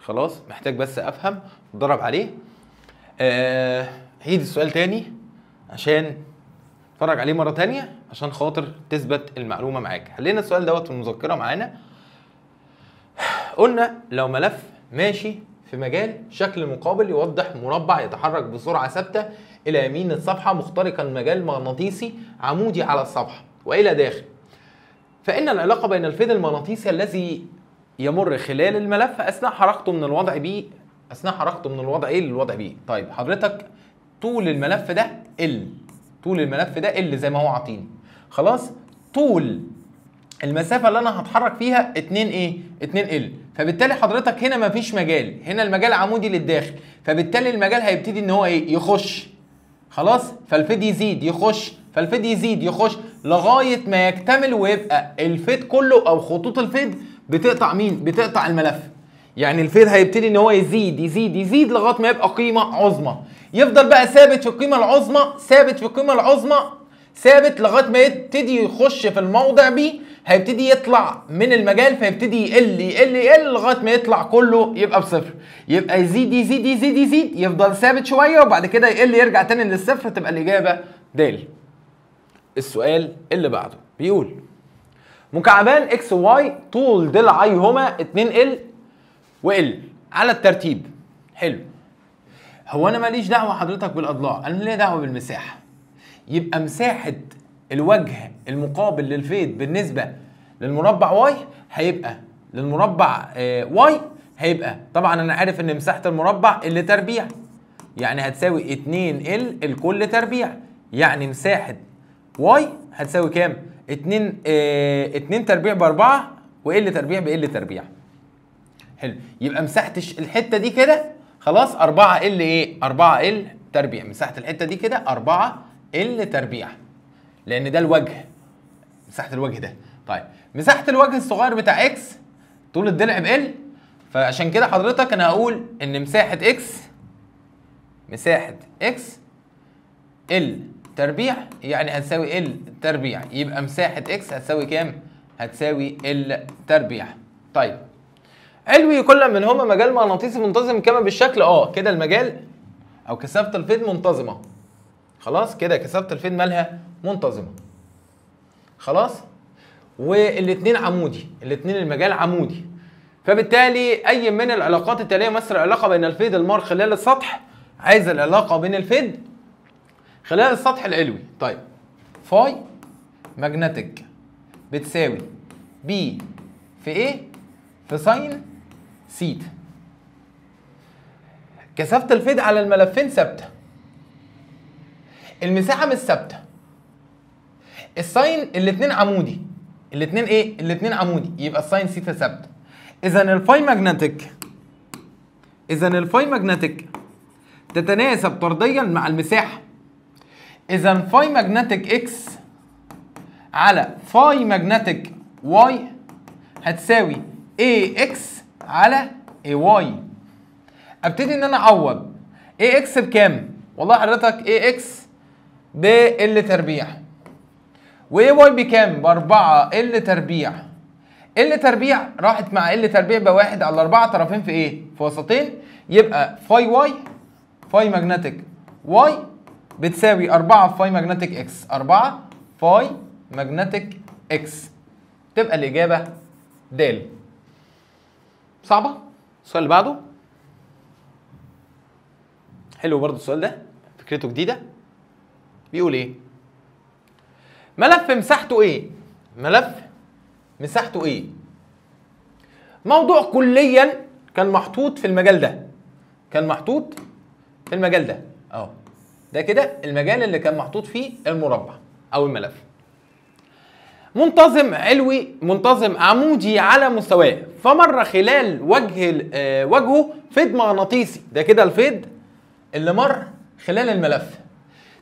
خلاص محتاج بس افهم اتدرب عليه. هيدي السؤال تاني عشان اتفرج عليه مره تانيه عشان خاطر تثبت المعلومه معاك. حلينا السؤال دوت في المذكره معانا. قلنا لو ملف ماشي في مجال شكل مقابل يوضح مربع يتحرك بسرعه ثابته الى يمين الصفحه مخترقا مجال مغناطيسي عمودي على الصفحه والى داخل، فإن العلاقة بين الفيض المغناطيسي الذي يمر خلال الملف أثناء حركته من الوضع B A للوضع B. طيب حضرتك طول الملف ده طول الملف ده زي ما هو عاطيني، خلاص. طول المسافة اللي أنا هتحرك فيها 2 فبالتالي حضرتك هنا مفيش مجال، هنا المجال عمودي للداخل، فبالتالي المجال هيبتدي إن هو يخش، خلاص. فالفيض يزيد يخش، فالفيض يزيد يخش لغايه ما يكتمل ويبقى الفيض كله او خطوط الفيض بتقطع مين؟ بتقطع الملف. يعني الفيض هيبتدي ان هو يزيد يزيد يزيد لغايه ما يبقى قيمه عظمى، يفضل بقى ثابت في القيمه العظمى، ثابت لغايه ما يبتدي يخش في الموضع B، هيبتدي يطلع من المجال فيبتدي يقل لغايه ما يطلع كله يبقى بصفر. يبقى يزيد يزيد يزيد يزيد يفضل ثابت شويه وبعد كده يقل يرجع تاني للصفر، تبقى الاجابه د. السؤال اللي بعده بيقول مكعبان اكس وواي طول ضلعيهما 2L و L على الترتيب. حلو. هو انا ماليش دعوه حضرتك بالاضلاع، انا ليا دعوه بالمساحه. يبقى مساحه الوجه المقابل للفيض بالنسبه للمربع واي هيبقى واي هيبقى طبعا انا عارف ان مساحه المربع اللي تربيع، يعني هتساوي 2L الكل تربيع، يعني مساحه واي هتساوي كام؟ 2 تربيع ب4 وال تربيع بال تربيع. حلو. يبقى مساحه الحته دي كده خلاص 4L تربيع، مساحه الحته دي كده 4L تربيع، لان ده الوجه، مساحه الوجه ده. طيب مساحه الوجه الصغير بتاع اكس طول الضلع بال، فعشان كده حضرتك انا هقول ان مساحه اكس ال تربيع، يعني هتساوي ال تربيع، يبقى مساحه اكس هتساوي كام؟ هتساوي ال تربيع. طيب علوي كل منهما مجال مغناطيسي منتظم كما بالشكل كده المجال او كثافه الفيض منتظمه، خلاص كده كثافه الفيض مالها منتظمه، خلاص. والاثنين عمودي، الاثنين المجال عمودي، فبالتالي اي من العلاقات التاليه يمثل العلاقه بين الفيض المار خلال السطح. عايز العلاقه بين الفيض خلال السطح العلوي. طيب فاي ماجنتيك بتساوي بي في ايه في ساين سيتا. كثافه الفيض على الملفين ثابته، المساحه مش ثابته، الساين الاثنين عمودي، الاثنين عمودي، يبقى الساين سيتا ثابته. اذا الفاي ماجنتيك تتناسب طرديا مع المساحه. اذا فاي ماجنتيك اكس على فاي ماجنتيك واي هتساوي اي اكس على اي واي. ابتدي ان انا اعوض اي اكس بكام؟ والله حضرتك اي اكس ب تربيع، واي واي بكام؟ ب4 تربيع. تربيع راحت مع تربيع بواحد على 4 طرفين في ايه؟ في وسطين، يبقى فاي واي فاي ماجنتيك واي بتساوي 4 فاي ماجنتيك اكس، 4 فاي ماجنتيك اكس، تبقى الاجابه د. صعبه؟ السؤال اللي بعده حلو برضو، السؤال ده فكرته جديده. بيقول ايه؟ ملف مساحته ايه؟ موضوع كليا كان محطوط في المجال ده، اهو ده كده المجال اللي كان محطوط فيه المربع او الملف. منتظم علوي منتظم عمودي على مستواه، فمر خلال وجهه فيض مغناطيسي، ده كده الفيض اللي مر خلال الملف.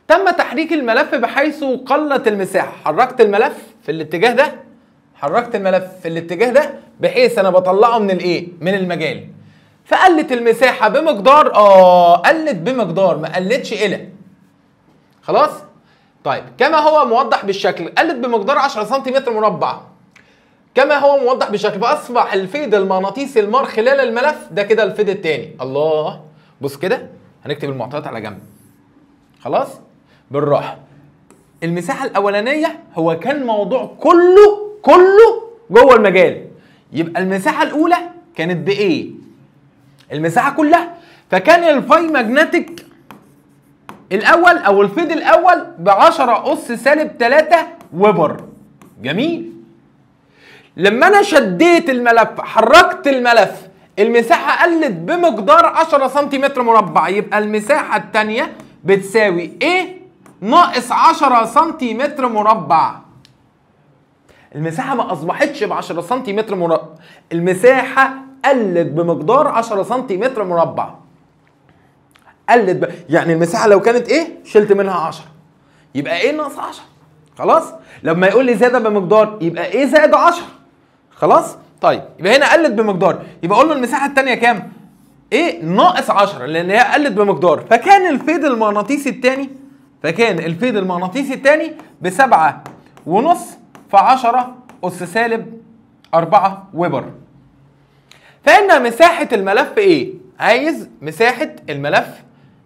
تم تحريك الملف بحيث قلت المساحه، حركت الملف في الاتجاه ده بحيث انا بطلعه من من المجال، فقلت المساحه بمقدار قلت بمقدار، ما قلتش الى. خلاص؟ طيب كما هو موضح بالشكل، قلت بمقدار 10 سنتيمتر مربع كما هو موضح بالشكل، فاصبح الفيض المغناطيسي المار خلال الملف ده كده الفيض الثاني. الله، بص كده هنكتب المعطيات على جنب. خلاص؟ بالراحه. المساحه الاولانيه هو كان موضوع كله جوه المجال، يبقى المساحه الاولى كانت بايه؟ المساحه كلها، فكان الفاي ماجنتيك الاول او الفيض الاول ب 10 اس سالب 3 ويبر. جميل. لما انا شديت الملف، حركت الملف، المساحه قلت بمقدار 10 سنتيمتر مربع، يبقى المساحه الثانيه بتساوي ايه ناقص 10 سنتيمتر مربع. المساحه ما اصبحتش ب 10 سنتيمتر مربع، المساحه قلت بمقدار 10 سنتيمتر مربع. قلت يعني المساحه لو كانت ايه شلت منها 10 يبقى ايه ناقص 10. خلاص؟ لما يقول لي زاد بمقدار يبقى ايه زائد 10. خلاص؟ طيب يبقى هنا قلت بمقدار، يبقى اقول له المساحه الثانيه كام؟ ايه ناقص 10 لان هي قلت بمقدار. فكان الفيض المغناطيسي الثاني ب7.5 في 10 اس سالب 4 ويبر. فإن مساحة الملف ايه؟ عايز مساحة الملف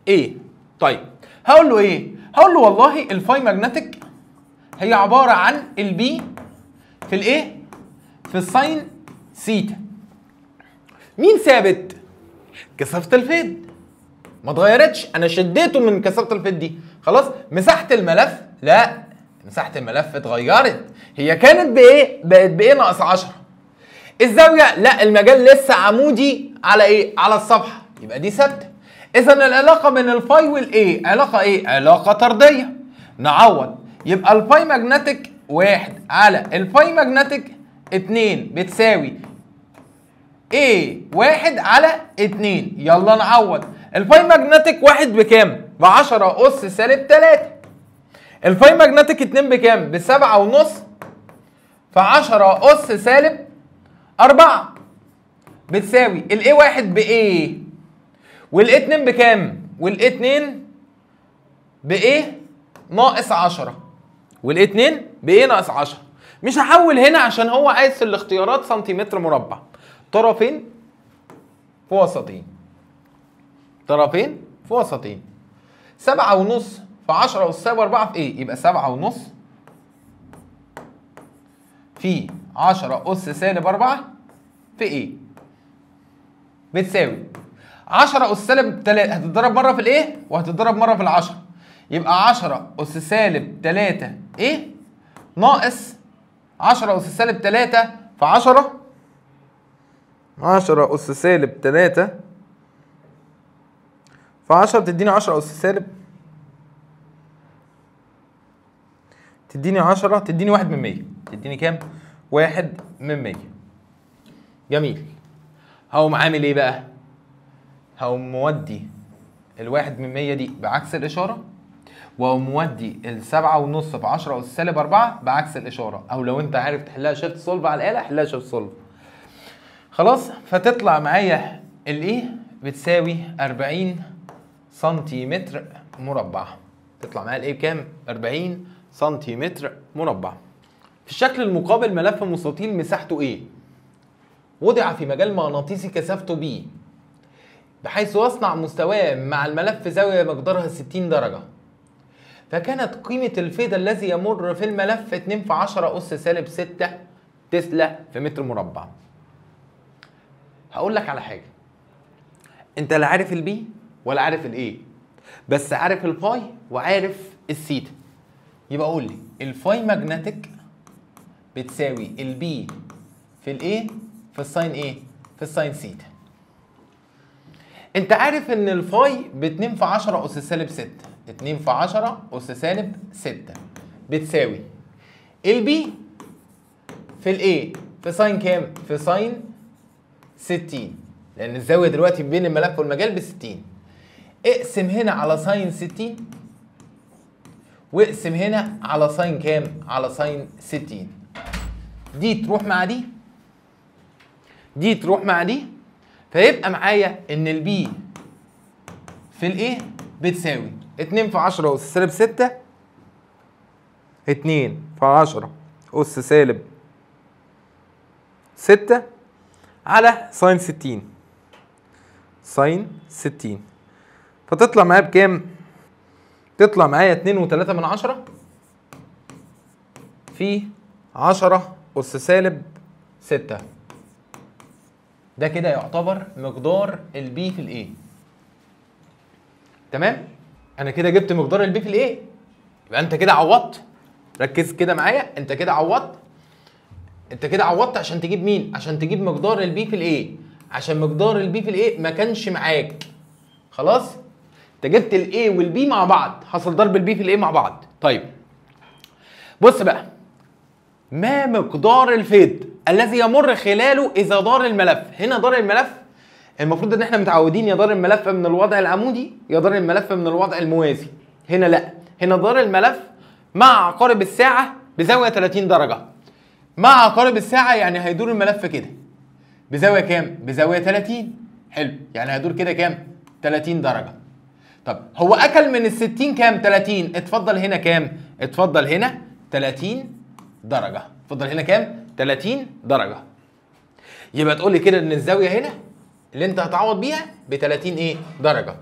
ايه؟ طيب هقول له ايه؟ هقول له والله الفاي ماجنتيك هي عبارة عن البي في الايه؟ في الساين سيتا. مين ثابت؟ كثافة الفيض ما اتغيرتش، انا شديته من كثافة الفيض دي. خلاص؟ مساحة الملف لا، مساحة الملف اتغيرت، هي كانت بايه؟ بقت بايه ناقص 10. الزاوية لا، المجال لسه عمودي على ايه؟ على الصفحة، يبقى دي ثابتة. إذا العلاقة بين الفاي والايه؟ علاقة ايه؟ علاقة طردية. نعوض، يبقى الفاي ماجنتيك 1 على الفاي ماجنتيك 2 بتساوي ايه 1 على 2. يلا نعوض. الفاي ماجنتيك 1 بكام؟ ب 10 اس سالب 3. الفاي ماجنتيك 2 بكام؟ ب7.5 في 10 اس سالب 4 بتساوي الايه 1 بايه؟ والايه 2 بكام؟ والايه 2 بايه؟ ناقص 10. والايه 2 بايه ناقص 10. مش هحول هنا عشان هو عايز في الاختيارات سنتيمتر مربع. طرفين في وسطين. 7.5 في 10 أس سالب 4 في ايه؟ يبقى 7.5 في 10 أس سالب 4 في ايه؟ بتساوي 10 أس سالب 3 هتتضرب مرة في الايه؟ وهتتضرب مرة في ال10. يبقى 10 أس سالب 3 ايه؟ ناقص 10 أس سالب 3 في 10 أس سالب 3 في 10 بتديني 10 أس سالب، تديني 10 تديني 1 من 100. تديني كام؟ 1 من 100. جميل. هقوم عامل ايه بقى؟ هقوم مودي ال1 من 100 دي بعكس الإشارة، وأقوم مودي ال7.5 في 10 أس سالب 4 بعكس الإشارة، أو لو أنت عارف تحلها شيفت سولف على الآلة حلها شيفت سولف. خلاص؟ فتطلع معايا الإيه؟ بتساوي 40 سنتيمتر مربع. تطلع معايا الإيه بكام؟ 40 سنتيمتر مربع. في الشكل المقابل ملف مستطيل مساحته إيه؟ وضع في مجال مغناطيسي كثافته B، بحيث يصنع مستواه مع الملف زاوية مقدارها 60 درجة. فكانت قيمة الفيض الذي يمر في الملف 2 في 10 أس سالب 6 تسلا في متر مربع. هقول لك على حاجة، انت لا عارف البي ولا عارف الايه، بس عارف الفاي وعارف السيتا. يبقى قول لي الفاي ماجنتيك بتساوي البي في الايه في الساين ايه؟ في الساين سيتا. انت عارف ان الفاي ب 2 في 10 أس سالب 6، 2 في 10 أس سالب 6 بتساوي البي في الايه في ساين كام؟ في ساين 60، لان الزاويه دلوقتي بين الملف والمجال ب 60. اقسم هنا على ساين 60 واقسم هنا على ساين كام؟ على ساين 60. دي تروح مع دي، دي تروح مع دي، فيبقى معايا ان البي في الايه بتساوي 2 في 10 اس سالب 6، 2 في 10 اس سالب 6 على ساين 60. ساين 60 فتطلع معايا بكام؟ تطلع معايا 2.3 في 10 اس سالب 6. ده كده يعتبر مقدار البي في الايه. تمام؟ انا كده جبت مقدار البي في الايه. يبقى انت كده عوضت. ركز كده معايا، انت كده عوضت. انت كده عوضت عشان تجيب مين؟ عشان تجيب مقدار البي في الايه. عشان مقدار البي في الايه ما كانش معاك. خلاص؟ انت جبت الاي والبي مع بعض، حصل ضرب البي في الايه مع بعض. طيب. بص بقى. ما مقدار الفيض الذي يمر خلاله اذا دار الملف؟ هنا دار الملف المفروض ان احنا متعودين يا دار الملف من الوضع العمودي يا دار الملف من الوضع الموازي. هنا لا، هنا دار الملف مع عقارب الساعه بزاويه 30 درجه. مع عقارب الساعه يعني هيدور الملف كده بزاويه كام؟ بزاويه 30. حلو، يعني هيدور كده كام؟ 30 درجه. طب هو اكل من ال 60 كام؟ 30. اتفضل هنا كام؟ اتفضل هنا 30 درجه. اتفضل هنا كام؟ 30 درجه. يبقى تقول لي كده ان الزاويه هنا اللي انت هتعوض بيها ب 30 ايه؟ درجه.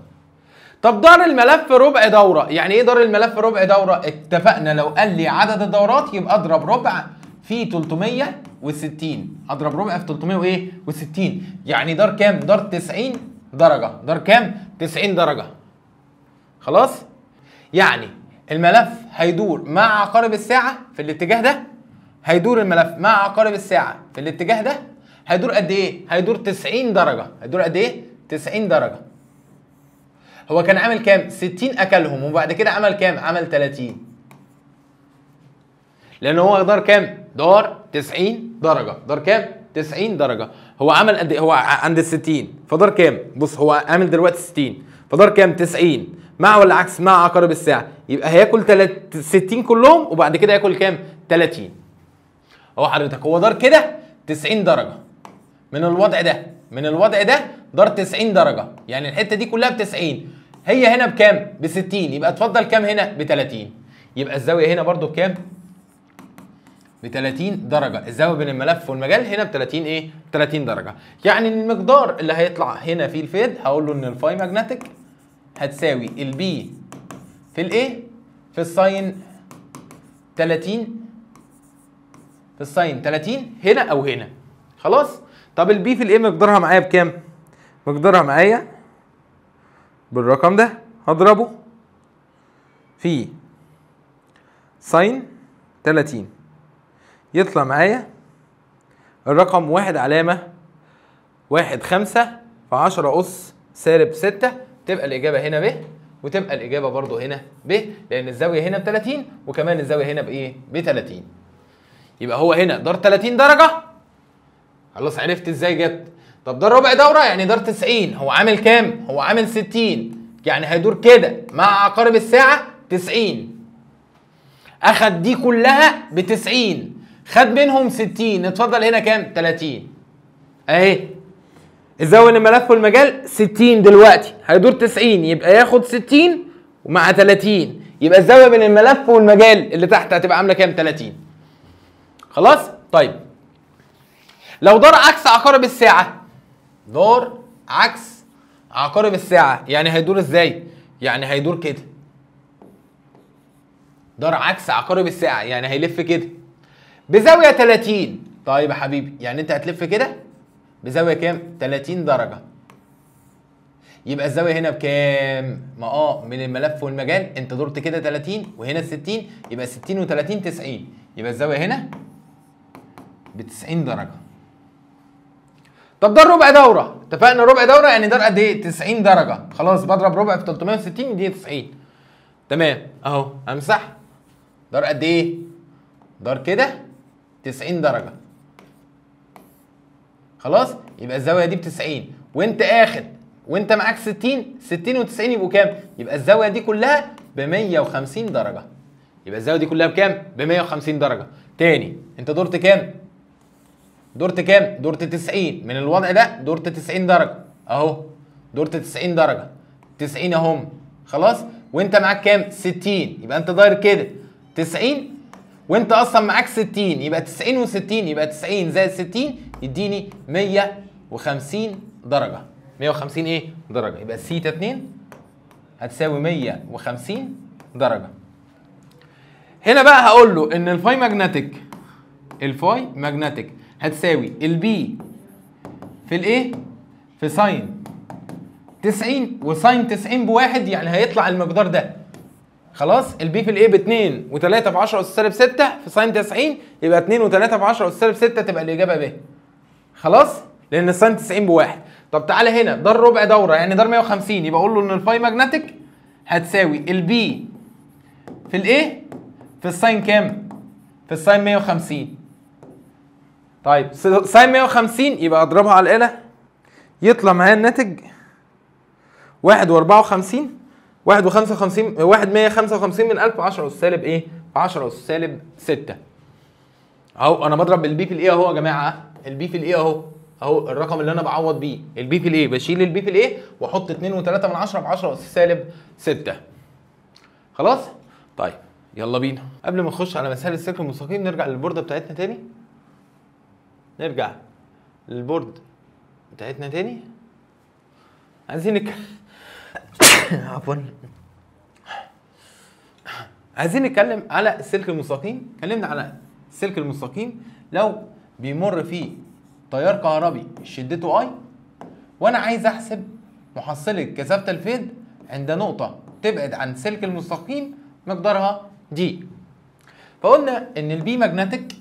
طب دار الملف ربع دوره، يعني ايه دار الملف ربع دوره؟ اتفقنا لو قال لي عدد الدورات يبقى اضرب ربع في 360. اضرب ربع في 360. يعني دار كام؟ دار 90 درجه. دار كام؟ 90 درجه. خلاص؟ يعني الملف هيدور مع عقارب الساعه في الاتجاه ده. هيدور الملف مع عقارب الساعه في الاتجاه ده. هيدور قد ايه؟ هيدور 90 درجه. هيدور قد ايه؟ 90 درجه. هو كان عامل كام؟ 60 اكلهم وبعد كده عمل كام؟ عمل 30. لان هو دار كام؟ دار 90 درجه. دار كام؟ 90 درجه. هو عمل قد ايه؟ هو عند ال 60 فدار كام؟ بص هو عامل دلوقتي 60 فدار كام؟ 90 مع ولا عكس؟ مع عقارب الساعه. يبقى هياكل 60 كلهم وبعد كده ياكل كام؟ 30. اهو حضرتك هو دار كده 90 درجه من الوضع ده. من الوضع ده دار 90 درجه، يعني الحته دي كلها ب 90. هي هنا بكام؟ ب 60. يبقى اتفضل كام هنا؟ ب 30. يبقى الزاويه هنا برضو بكام؟ ب 30 درجه. الزاويه بين الملف والمجال هنا ب 30 ايه؟ 30 درجه. يعني المقدار اللي هيطلع هنا في الفيد هقول له ان الفاي ماجنتيك هتساوي البي في الايه؟ في الساين 30. في الساين 30 هنا او هنا. خلاص؟ طب البي في الايه مقدارها معايا بكام؟ مقدارها معايا بالرقم ده. هضربه في ساين 30 يطلع معايا الرقم 1.5 في 10 أس سالب 6. تبقى الإجابة هنا ب، وتبقى الإجابة برضو هنا ب، لأن الزاوية هنا ب 30 وكمان الزاوية هنا بإيه؟ ب 30. يبقى هو هنا دار 30 درجة. خلاص عرفت إزاي جت؟ طب ده ربع دورة يعني دار 90. هو عامل كام؟ هو عامل 60. يعني هيدور كده مع عقارب الساعة 90. أخد دي كلها ب 90. خد منهم 60. اتفضل هنا كام؟ 30. أهي. الزاوية بين الملف والمجال 60 دلوقتي. هيدور 90 يبقى ياخد 60 ومع 30. يبقى الزاوية بين الملف والمجال اللي تحت هتبقى عاملة كام؟ 30. خلاص؟ طيب. لو دار عكس عقارب الساعة. دار عكس عقارب الساعة يعني هيدور ازاي؟ يعني هيدور كده. دار عكس عقارب الساعة يعني هيلف كده بزاوية 30. طيب يا حبيبي يعني انت هتلف كده بزاوية كام؟ 30 درجة. يبقى الزاوية هنا بكام؟ ما من الملف والمجال انت دورت كده 30 وهنا 60. يبقى 60 و30 90. يبقى الزاوية هنا ب 90 درجة. طب ده ربع دورة. اتفقنا ربع دورة يعني دار قد ايه؟ 90 درجة. خلاص بضرب ربع في 360 دي 90. تمام اهو امسح. دار قد ايه؟ دار كده 90 درجة. خلاص؟ يبقى الزاوية دي ب 90 وانت اخد وانت معاك 60. 60 و90 يبقوا كام؟ يبقى الزاوية دي كلها ب 150 درجة. يبقى الزاوية دي كلها بكام؟ ب 150 درجة. تاني انت دورت كام؟ دورت كام؟ دورت 90. من الوضع ده دورت 90 درجه اهو، دورت 90 درجه، 90 اهم خلاص. وانت معاك كام؟ 60، يبقى انت داير كده 90 وانت اصلا معاك 60، يبقى 90 و60 يبقى 90 زائد 60 يديني 150 درجه. 150 ايه؟ درجه. يبقى سيتا 2 هتساوي 150 درجه. هنا بقى هقول له ان الفاي ماجنتيك هتساوي البي في الايه؟ في ساين 90، وساين 90 بواحد، يعني هيطلع المقدار ده خلاص. البي في الايه ب 2 و3 في 10 اس سالب 6 في ساين 90، يبقى 2 و3 في 10 اس سالب 6 تبقى الاجابه ب خلاص، لان الساين 90 بواحد. طب تعالى هنا، ده الربع دوره يعني ده 150، يبقى اقول له ان الفاي ماجنتيك هتساوي البي في الايه؟ في الساين كام؟ في الساين 150. طيب ساين 150 يبقى اضربها على الآلة يطلع معايا الناتج 1.54 155 من 1000 10 اس سالب ايه؟ 10 اس سالب 6 اهو. انا بضرب البي في الايه اهو يا جماعه، البي في الايه اهو الرقم اللي انا بعوض بيه البي في الايه، بشيل البي في الايه واحط 2 و3 من 10 في 10 اس سالب 6 خلاص. طيب يلا بينا، قبل ما نخش على مسائل السلك المستقيم نرجع للبورده بتاعتنا تاني. عايزين نتكلم على السلك المستقيم. اتكلمنا على السلك المستقيم لو بيمر فيه تيار كهربي شدته اي، وانا عايز احسب محصله كثافه الفيض عند نقطه تبعد عن السلك المستقيم مقدارها دي. فقلنا ان البي ماجنتيك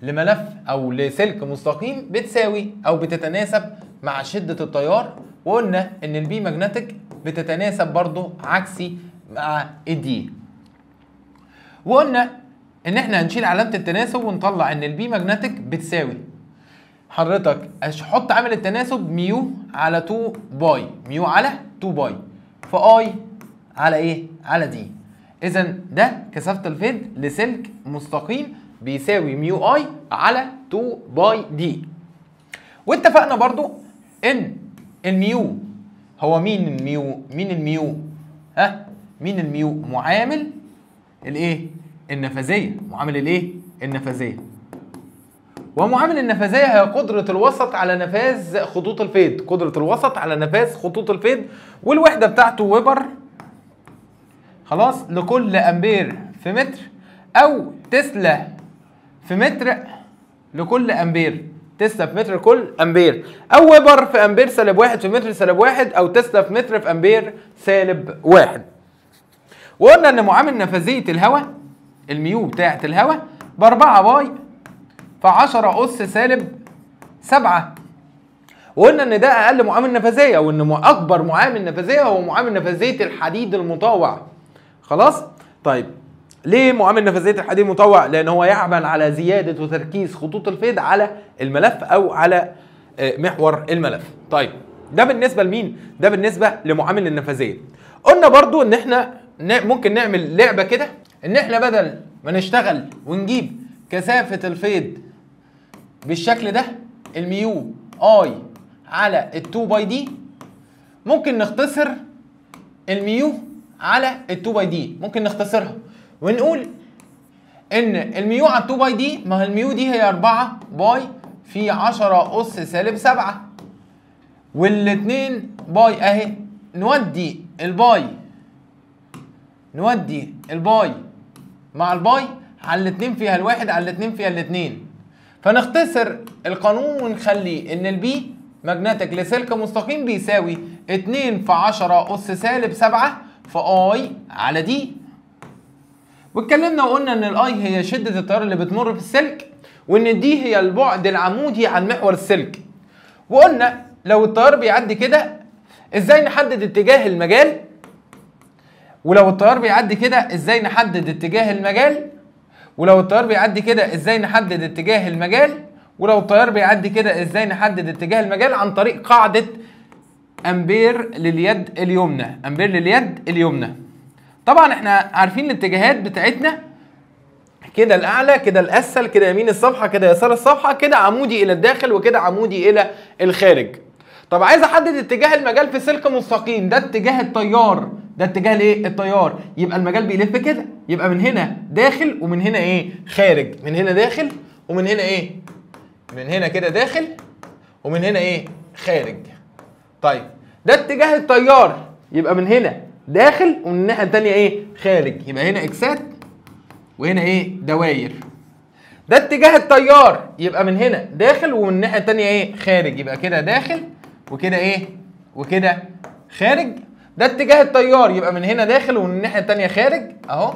لملف او لسلك مستقيم بتساوي او بتتناسب مع شده التيار، وقلنا ان البي ماجنتيك بتتناسب برضو عكسي مع الدي. وقلنا ان احنا هنشيل علامه التناسب ونطلع ان البي ماجنتيك بتساوي، حضرتك حط عامل التناسب ميو على 2 باي، ميو على 2 باي في اي على ايه؟ على دي. اذا ده كثافه الفيض لسلك مستقيم بيساوي ميو اي على 2 باي دي. واتفقنا برضو ان الميو هو مين الميو؟ مين الميو؟ معامل الايه؟ النفاذيه. معامل الايه؟ النفاذيه. ومعامل النفاذيه هي قدره الوسط على نفاذ خطوط الفيض، قدره الوسط على نفاذ خطوط الفيض، والوحده بتاعته ويبر خلاص لكل امبير في متر، او تسلا في متر لكل امبير، تسلا في متر كل امبير، او ويبر في امبير سالب 1 في متر سالب 1، او تسلا في متر في امبير سالب 1. وقلنا ان معامل نفاذيه الهواء الميو بتاعه الهواء ب 4 باي في 10 اس سالب 7. وقلنا ان ده اقل معامل نفاذيه، وان اكبر معامل نفاذيه هو معامل نفاذيه الحديد المطوع خلاص. طيب ليه معامل نفاذيه الحديد المطوع؟ لان هو يعمل على زياده وتركيز خطوط الفيض على الملف او على محور الملف. طيب ده بالنسبه لمين؟ ده بالنسبه لمعامل النفاذيه. قلنا برضو ان احنا ممكن نعمل لعبه كده، ان احنا بدل ما نشتغل ونجيب كثافه الفيض بالشكل ده الميو اي على ال2 باي دي، ممكن نختصر الميو على ال2 باي دي، ممكن نختصرها ونقول ان الميو على 2 باي دي، ما هي الميو دي هي 4 باي في 10 اس سالب 7، وال2 باي اهي، نودي الباي مع الباي على الاتنين فيها الواحد على الاتنين فيها الاتنين، فنختصر القانون ونخلي ان البي ماجنتيك لسلك مستقيم بيساوي 2 في 10 اس سالب 7 في اي على دي. واتكلمنا وقلنا ان الاي هي شده التيار اللي بتمر في السلك، وان دي هي البعد العمودي عن محور السلك. وقلنا لو التيار بيعدي كده ازاي نحدد اتجاه المجال، ولو التيار بيعدي كده ازاي نحدد اتجاه المجال، ولو التيار بيعدي كده ازاي نحدد اتجاه المجال، ولو التيار بيعدي كده ازاي نحدد اتجاه المجال، عن طريق قاعده امبير لليد اليمنى. امبير لليد اليمنى. طبعا احنا عارفين الاتجاهات بتاعتنا كده الاعلى، كده الاسفل، كده يمين الصفحه، كده يسار الصفحه، كده عمودي الى الداخل وكده عمودي الى الخارج. طب عايز احدد اتجاه المجال في سلك مستقيم، ده اتجاه التيار، ده اتجاه الايه؟ التيار. يبقى المجال بيلف كده، يبقى من هنا داخل ومن هنا ايه؟ خارج. من هنا داخل ومن هنا ايه؟ من هنا كده داخل ومن هنا ايه؟ خارج. طيب ده اتجاه التيار، يبقى من هنا داخل ومن الناحيه الثانيه ايه؟ خارج. يبقى هنا اكسات وهنا ايه؟ دواير. ده اتجاه التيار، يبقى من هنا داخل ومن الناحيه الثانيه ايه؟ خارج. يبقى كده داخل وكده ايه؟ وكده خارج. ده اتجاه التيار، يبقى من هنا داخل ومن الناحيه الثانيه خارج اهو.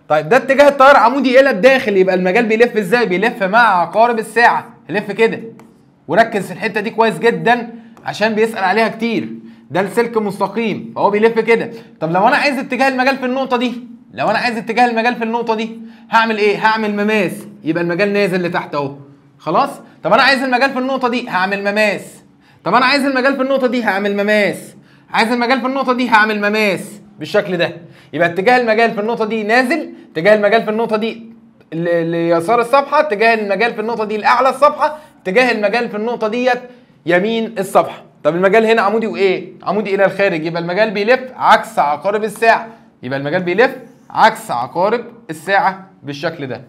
طيب ده اتجاه التيار عمودي الى الداخل، يبقى المجال بيلف ازاي؟ بيلف مع عقارب الساعه، يلف كده. وركز في الحته دي كويس جدا عشان بيسال عليها كتير. ده السلك مستقيم فهو بيلف كده. طب لو انا عايز اتجاه المجال في النقطه دي، لو انا عايز اتجاه المجال في النقطه دي هعمل ايه؟ هعمل مماس، يبقى المجال نازل لتحت اهو. خلاص؟ طب انا عايز المجال في النقطه دي هعمل مماس. طب انا عايز المجال في النقطه دي هعمل مماس. عايز المجال في النقطه دي هعمل مماس بالشكل ده. يبقى اتجاه المجال في النقطه دي نازل، اتجاه المجال في النقطه دي ليسار الصفحه، اتجاه المجال في النقطه دي لاعلى الصفحه، اتجاه المجال في النقطه ديت يمين الصفحه. طب المجال هنا عمودي وايه؟ عمودي الى الخارج، يبقى المجال بيلف عكس عقارب الساعه. يبقى المجال بيلف عكس عقارب الساعه بالشكل ده.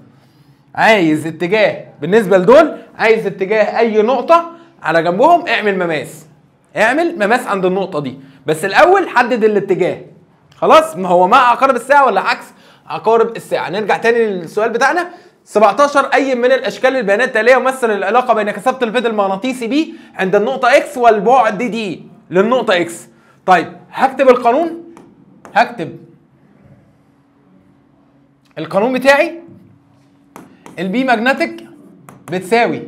عايز اتجاه بالنسبه لدول، عايز اتجاه اي نقطه على جنبهم اعمل مماس. اعمل مماس عند النقطه دي، بس الاول حدد الاتجاه. خلاص؟ ما هو مع عقارب الساعه ولا عكس عقارب الساعه. نرجع تاني للسؤال بتاعنا. 17 اي من الاشكال البيانات التاليه يمثل العلاقه بين كثافه الفيض المغناطيسي بي عند النقطه اكس والبعد دي للنقطه اكس. طيب هكتب القانون. هكتب القانون بتاعي. البي ماجنتيك بتساوي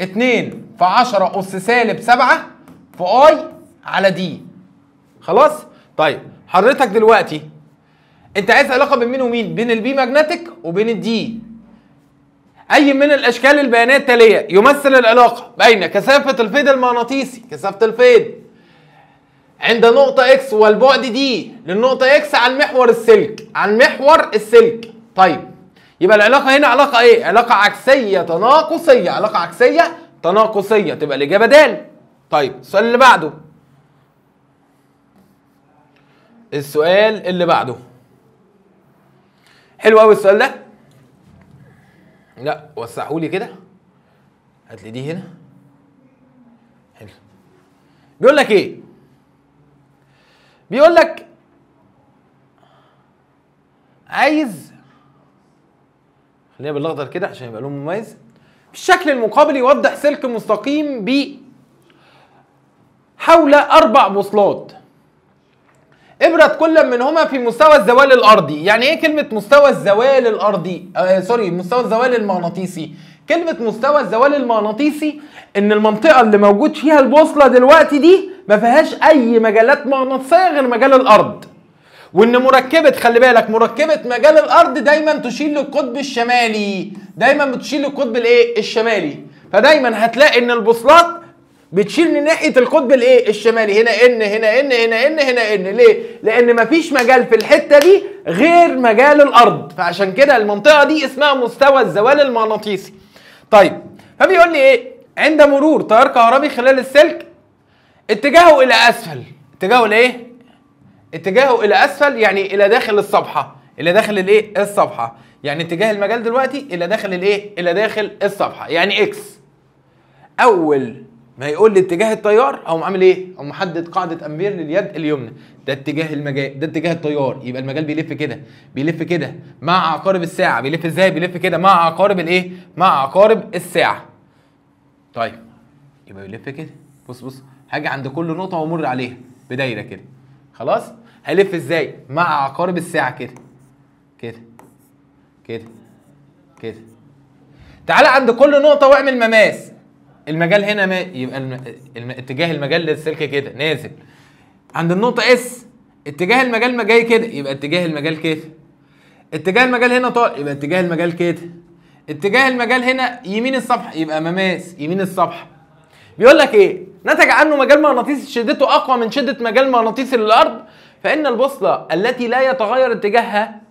2 في 10 أس سالب 7 في اي على دي. خلاص؟ طيب حضرتك دلوقتي انت عايز علاقه بين مين ومين؟ بين البي ماجنتيك وبين الدي. اي من الاشكال البيانات التاليه يمثل العلاقه بين كثافه الفيض المغناطيسي، كثافه الفيض عند نقطه اكس والبعد دي للنقطه اكس عن محور السلك، عن محور السلك. طيب يبقى العلاقه هنا علاقه ايه؟ علاقه عكسيه تناقصيه. علاقه عكسيه تناقصيه، تبقى الاجابه د. طيب السؤال اللي بعده. السؤال اللي بعده حلو قوي السؤال ده. لا وسعهولي كده، هات لي دي هنا. حلو. بيقول لك ايه؟ بيقول لك عايز، خلينا بالاخضر كده عشان يبقى لون مميز. بالشكل المقابل يوضح سلك مستقيم ب حول 4 بوصلات. ابرد كل منهما في مستوى الزوال الارضي. يعني ايه كلمه مستوى الزوال الارضي؟ مستوى الزوال المغناطيسي. كلمه مستوى الزوال المغناطيسي ان المنطقه اللي موجود فيها البوصله دلوقتي دي ما فيهاش اي مجالات مغناطيسيه غير مجال الارض. وان مركبه، خلي بالك، مركبه مجال الارض دايما تشير للقطب الشمالي، دايما بتشير للقطب الايه؟ الشمالي. فدايما هتلاقي ان البوصلات بتشير من ناحيه القطب الايه؟ الشمالي. هنا ان، هنا ان، هنا ان، هنا ان. ليه؟ لان مفيش مجال في الحته دي غير مجال الارض، فعشان كده المنطقه دي اسمها مستوى الزوال المغناطيسي. طيب فبيقول لي ايه؟ عند مرور تيار كهربي خلال السلك اتجاهه الى اسفل. اتجاهه لايه؟ اتجاهه الى اسفل يعني الى داخل الصفحه، الى داخل الايه؟ الصفحه. يعني اتجاه المجال دلوقتي الى داخل الايه؟ الى داخل الصفحه، يعني اكس. اول ما يقول لي اتجاه التيار اقوم عامل ايه؟ اقوم محدد قاعده امبير لليد اليمنى. ده اتجاه المجال، ده اتجاه التيار، يبقى المجال بيلف كده، بيلف كده مع عقارب الساعه. بيلف ازاي؟ بيلف كده مع عقارب الايه؟ مع عقارب الساعه. طيب يبقى بيلف كده. بص بص، هاجي عند كل نقطه وامر عليها بدايره كده. خلاص؟ هيلف ازاي؟ مع عقارب الساعه كده كده كده كده. تعالى عند كل نقطه واعمل مماس. المجال هنا يبقى اتجاه المجال للسلك كده نازل. عند النقطه اس اتجاه المجال جاي كده، يبقى اتجاه المجال كده. اتجاه المجال هنا طالع، يبقى اتجاه المجال كده. اتجاه المجال هنا يمين الصفحه، يبقى مماس يمين الصفحه. بيقول لك ايه؟ نتج عنه مجال مغناطيسي شدته اقوى من شده مجال مغناطيسي للارض فإن البوصلة التي لا يتغير اتجاهها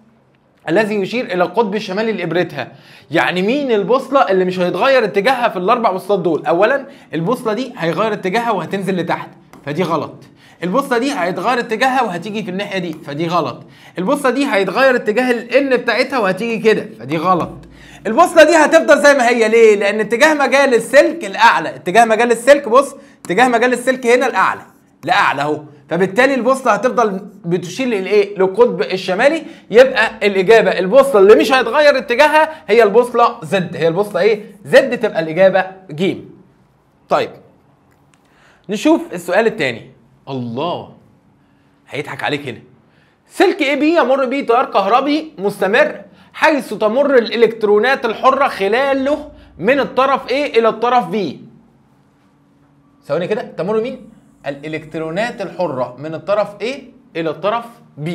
الذي يشير إلى القطب الشمالي لإبرتها. يعني مين البوصلة اللي مش هيتغير اتجاهها في الأربع بوصلات دول؟ أولا البوصلة دي هيغير اتجاهها وهتنزل لتحت، فدي غلط. البوصلة دي هيتغير اتجاهها وهتيجي في الناحية دي، فدي غلط. البوصلة دي هيتغير اتجاه الإن بتاعتها وهتيجي كده، فدي غلط. البوصلة دي هتفضل زي ما هي. ليه؟ لأن اتجاه مجال السلك الأعلى، اتجاه مجال السلك، بص اتجاه مجال السلك هنا الأعلى، لأعلى أهو، فبالتالي البوصلة هتفضل بتشير للإيه؟ للقطب الشمالي. يبقى الإجابة البوصلة اللي مش هيتغير اتجاهها هي البوصلة زد، هي البوصلة إيه؟ زد، تبقى الإجابة ج. طيب نشوف السؤال الثاني. الله، هيضحك عليك هنا. سلك اي بي يمر به تيار كهربي مستمر حيث تمر الالكترونات الحره خلاله من الطرف A الى الطرف B. ثواني كده، تمر مين؟ الالكترونات الحره من الطرف A الى الطرف B.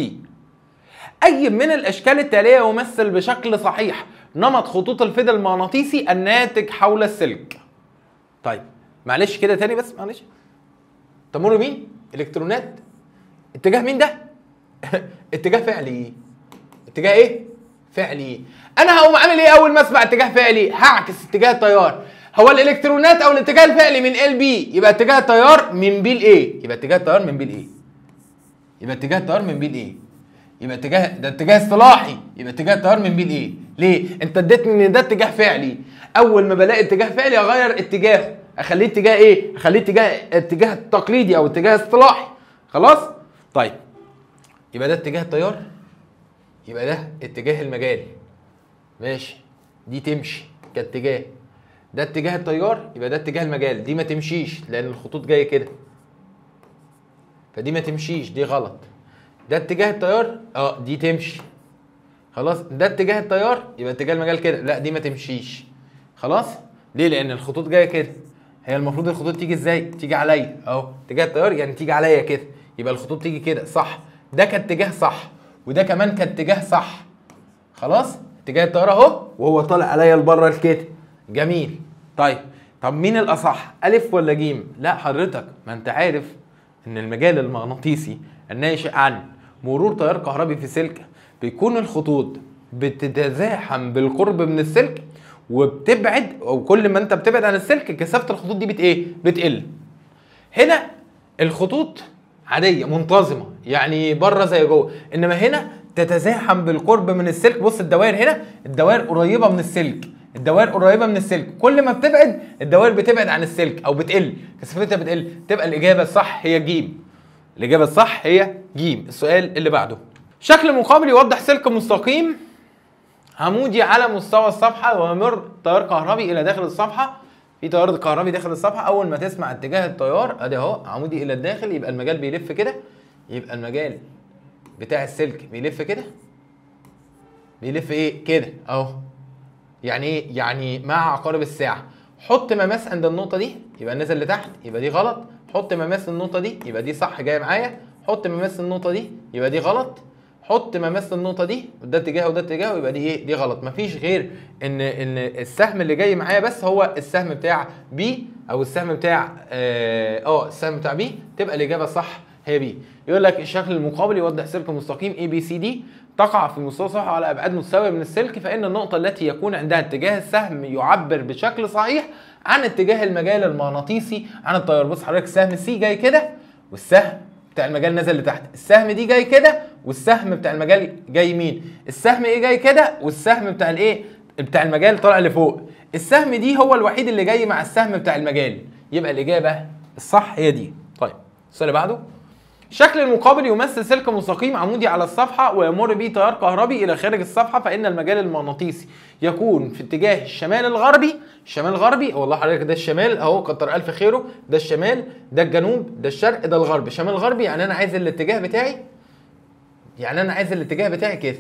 اي من الاشكال التاليه يمثل بشكل صحيح نمط خطوط الفيض المغناطيسي الناتج حول السلك؟ طيب معلش كده تاني بس، معلش. تمر مين؟ الكترونات. اتجاه مين ده؟ اتجاه فعلي. اتجاه ايه؟ فعلي. انا هقوم عامل ايه اول ما اسمع اتجاه فعلي؟ هعكس اتجاه التيار. هو الالكترونات او الاتجاه الفعلي من ال بي، يبقى اتجاه التيار من بي لايه؟ يبقى اتجاه التيار من بي لايه؟ يبقى اتجاه التيار من بي لايه؟ يبقى اتجاه ده اتجاه اصطلاحي، يبقى اتجاه التيار من بي لايه؟ ليه؟ انت اديتني ان ده اتجاه فعلي. اول ما بلاقي اتجاه فعلي اغير اتجاهه، اخليه اتجاه ايه؟ اخليه اتجاه تقليدي او اتجاه اصطلاحي. خلاص؟ طيب يبقى ده اتجاه التيار، يبقى ده اتجاه المجال. ماشي، دي تمشي كاتجاه. ده اتجاه التيار، يبقى ده اتجاه المجال. دي ما تمشيش لان الخطوط جايه كده، فدي ما تمشيش، دي غلط. ده اتجاه التيار، دي تمشي. خلاص، ده اتجاه التيار يبقى اتجاه المجال كده، لا دي ما تمشيش. خلاص؟ ليه؟ لان الخطوط جايه كده. هي المفروض الخطوط تيجي ازاي؟ تيجي عليا اهو، اتجاه التيار يعني تيجي عليا كده، يبقى الخطوط تيجي كده، صح. ده كاتجاه صح، وده كمان كاتجاه صح. خلاص؟ اتجاه التيار اهو وهو طالع عليا لبره كده. جميل. طب مين الاصح؟ الف ولا جيم؟ لا حضرتك، ما انت عارف ان المجال المغناطيسي الناشئ عن مرور تيار كهربي في سلك بيكون الخطوط بتتزاحم بالقرب من السلك وبتبعد، وكل ما انت بتبعد عن السلك كثافه الخطوط دي بتقل. هنا الخطوط عاديه منتظمه، يعني بره زي جوه، انما هنا تتزاحم بالقرب من السلك. بص الدوائر هنا، الدوائر قريبه من السلك، الدوائر قريبه من السلك، كل ما بتبعد الدوائر بتبعد عن السلك او بتقل، كثافتها بتقل. تبقى الاجابه الصح هي ج. الاجابه الصح هي ج. السؤال اللي بعده. شكل مقابل يوضح سلك مستقيم عمودي على مستوى الصفحه ويمر تيار كهربي الى داخل الصفحه. في تيار كهربي داخل الصفحه، اول ما تسمع اتجاه التيار ادي اهو عمودي الى الداخل، يبقى المجال بيلف كده، يبقى المجال بتاع السلك بيلف كده، بيلف ايه كده اهو. يعني ايه؟ يعني مع عقارب الساعه. حط مماس عند النقطه دي يبقى نزل لتحت، يبقى دي غلط. حط مماس النقطه دي يبقى دي صح جايه معايا. حط مماس النقطه دي يبقى دي غلط. حط مماس النقطه دي، وده اتجاه وده اتجاه، يبقى دي ايه؟ دي غلط. مفيش غير ان السهم اللي جاي معايا بس هو السهم بتاع بي، او السهم بتاع السهم بتاع بي، تبقى الاجابه الصح هي بي. يقول لك الشكل المقابل يوضح سلك مستقيم اي بي سي دي تقع في مستوى الصفحه على ابعاد متساويه من السلك، فان النقطه التي يكون عندها اتجاه السهم يعبر بشكل صحيح عن اتجاه المجال المغناطيسي عن التيار. بص حضرتك، السهم سي جاي كده والسهم بتاع المجال نزل لتحت، السهم دي جاي كده والسهم بتاع المجال جاي يمين، السهم ايه جاي كده والسهم بتاع الايه بتاع المجال طالع لفوق. السهم دي هو الوحيد اللي جاي مع السهم بتاع المجال، يبقى الاجابه الصح هي دي. طيب السؤال اللي بعده. الشكل المقابل يمثل سلك مستقيم عمودي على الصفحه ويمر به تيار كهربي الى خارج الصفحه، فان المجال المغناطيسي يكون في اتجاه الشمال الغربي. الشمال الغربي والله حضرتك ده الشمال اهو، كتر الف خيره، ده الشمال، ده الجنوب، ده الشرق، ده الغرب. شمال الغربي يعني انا عايز الاتجاه بتاعي، يعني انا عايز الاتجاه بتاعي كده.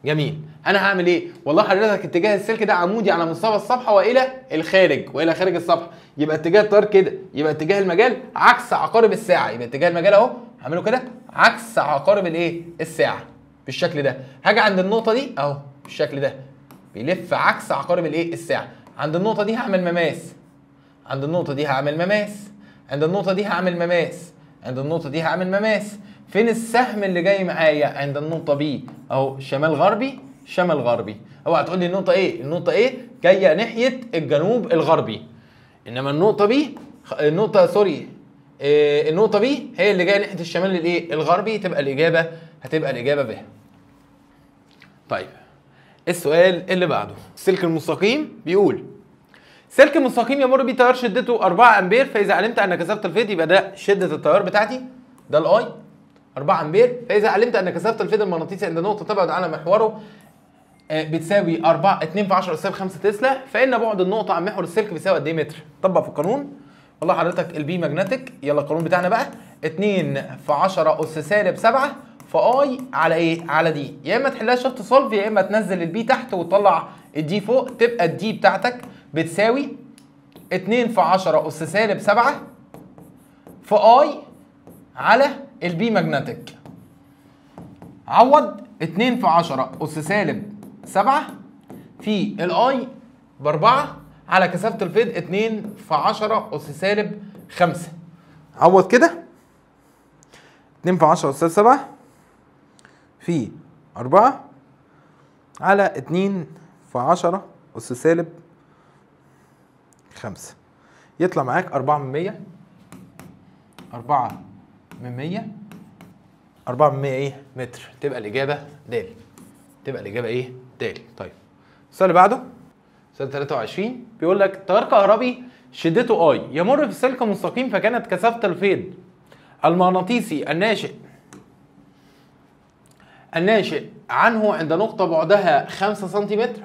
جميل. انا هعمل ايه؟ والله حضرتك اتجاه السلك ده عمودي على مستوى الصفحه والى الخارج، والى خارج الصفحه، يبقى اتجاه التيار كده، يبقى اتجاه المجال عكس عقارب الساعه، يبقى اتجاه المجال اهو هعمله كده عكس عقارب الايه؟ الساعه بالشكل ده. هاجي عند النقطه دي اهو بالشكل ده، بيلف عكس عقارب الايه؟ الساعه. عند النقطه دي هعمل مماس، عند النقطه دي هعمل مماس، عند النقطه دي هعمل مماس، عند النقطة دي هعمل مماس. فين السهم اللي جاي معايا؟ عند النقطة بي اهو، شمال غربي شمال غربي. اوعى تقول لي النقطة ايه؟ النقطة ايه؟ جاية ناحية الجنوب الغربي. انما النقطة بي النقطة بي هي اللي جاية ناحية الشمال الايه؟ الغربي. تبقى الإجابة ب. طيب السؤال اللي بعده، السلك المستقيم بيقول سلك مستقيم يمر بيه تيار شدته 4 امبير، فاذا علمت ان كثافه الفيض، يبقى ده شده التيار بتاعتي، ده الاي 4 امبير. فاذا علمت ان كثافه الفيض المغناطيسي عند نقطه تبعد على محوره بتساوي 2 في 10 أس 5 تسلا، فان بعد النقطه عن محور السلك بيساوي قد ايه متر؟ طبق في القانون. والله حضرتك البي ماجنتيك، يلا القانون بتاعنا بقى 2 في 10 أس سالب 7 في اي على ايه؟ على دي. يا اما تحلها شفت سولف، يا اما تنزل البي تحت وتطلع الدي فوق. تبقى الدي بتاعتك بتساوي 2 في 10 أس سالب 7 في اي على البي ماجنتيك. عوض 2 في 10 أس سالب 7 في الاي ب4 على كثافة الفيض 2 في 10 أس سالب 5. عوض كده 2 في 10 أس سالب 7 في 4 على 2 في 10 أس سالب 5. يطلع معاك 4 من 100. 4 من 100 4 من 100 ايه؟ متر. تبقى الإجابة د. تبقى الإجابة ايه؟ د. طيب السؤال اللي بعده، سؤال 23 بيقول لك تيار كهربي شدته اي يمر في سلك مستقيم، فكانت كثافة الفيض المغناطيسي الناشئ عنه عند نقطة بعدها 5 سنتيمتر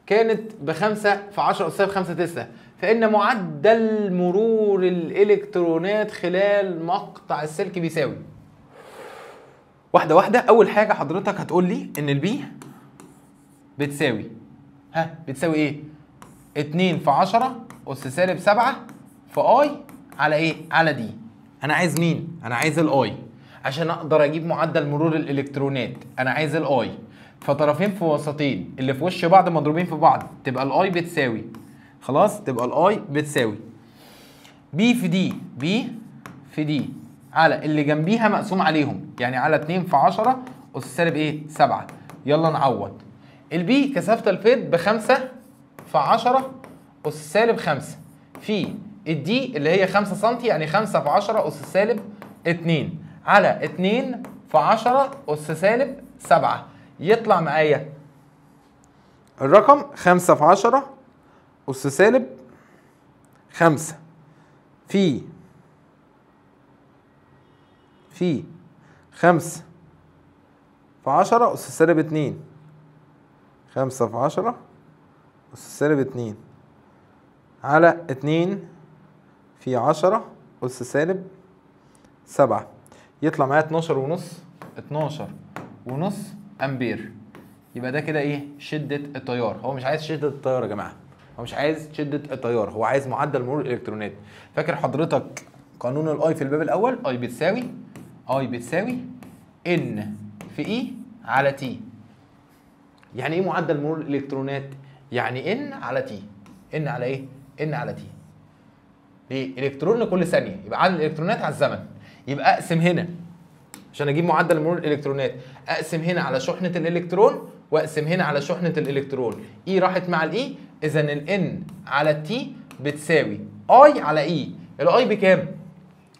كانت ب5 في 10 أس 5 تسلا، فإن معدل مرور الإلكترونات خلال مقطع السلك بيساوي. واحدة واحدة. أول حاجة حضرتك هتقول لي إن البي بتساوي بتساوي إيه؟ 2 في 10 أس سالب 7 في أي على إيه؟ على دي. أنا عايز مين؟ أنا عايز الأي عشان أقدر أجيب معدل مرور الإلكترونات. أنا عايز الأي، فطرفين في وسطين اللي في وش بعض مضروبين في بعض، تبقى الأي بتساوي خلاص، تبقى الأي بتساوي بي في دي على اللي جنبيها مقسوم عليهم، يعني على 2 في 10 أس سالب إيه؟ 7. يلا نعوض. البي كثافة الفيض ب5 في 10 أس سالب 5 في الدي اللي هي 5 سم، يعني 5 في 10 أس سالب 2 على 2 في 10 أس سالب 7. يطلع معايا الرقم 5 في 10 أس سالب 5 في 5 في 10 أس سالب 2. 5 في 10 أس سالب 2 على 2 في 10 أس سالب 7. يطلع معايا 12.5 أمبير. يبقى ده كده ايه؟ شدة التيار. هو مش عايز شدة التيار يا جماعة، هو مش عايز شدة التيار، هو عايز معدل مرور الإلكترونات. فاكر حضرتك قانون الاي في الباب الأول؟ اي بتساوي ان في اي على تي. يعني ايه معدل مرور الإلكترونات؟ يعني ان على تي. ان على ايه؟ ان على تي. ليه؟ الكترون لكل ثانية، يبقى عدد الإلكترونات على الزمن. يبقى اقسم هنا عشان اجيب معدل مرور الالكترونات، اقسم هنا على شحنه الالكترون واقسم هنا على شحنه الالكترون. اي راحت مع الاي، اذا الان على التي بتساوي اي على اي. الاي بكام؟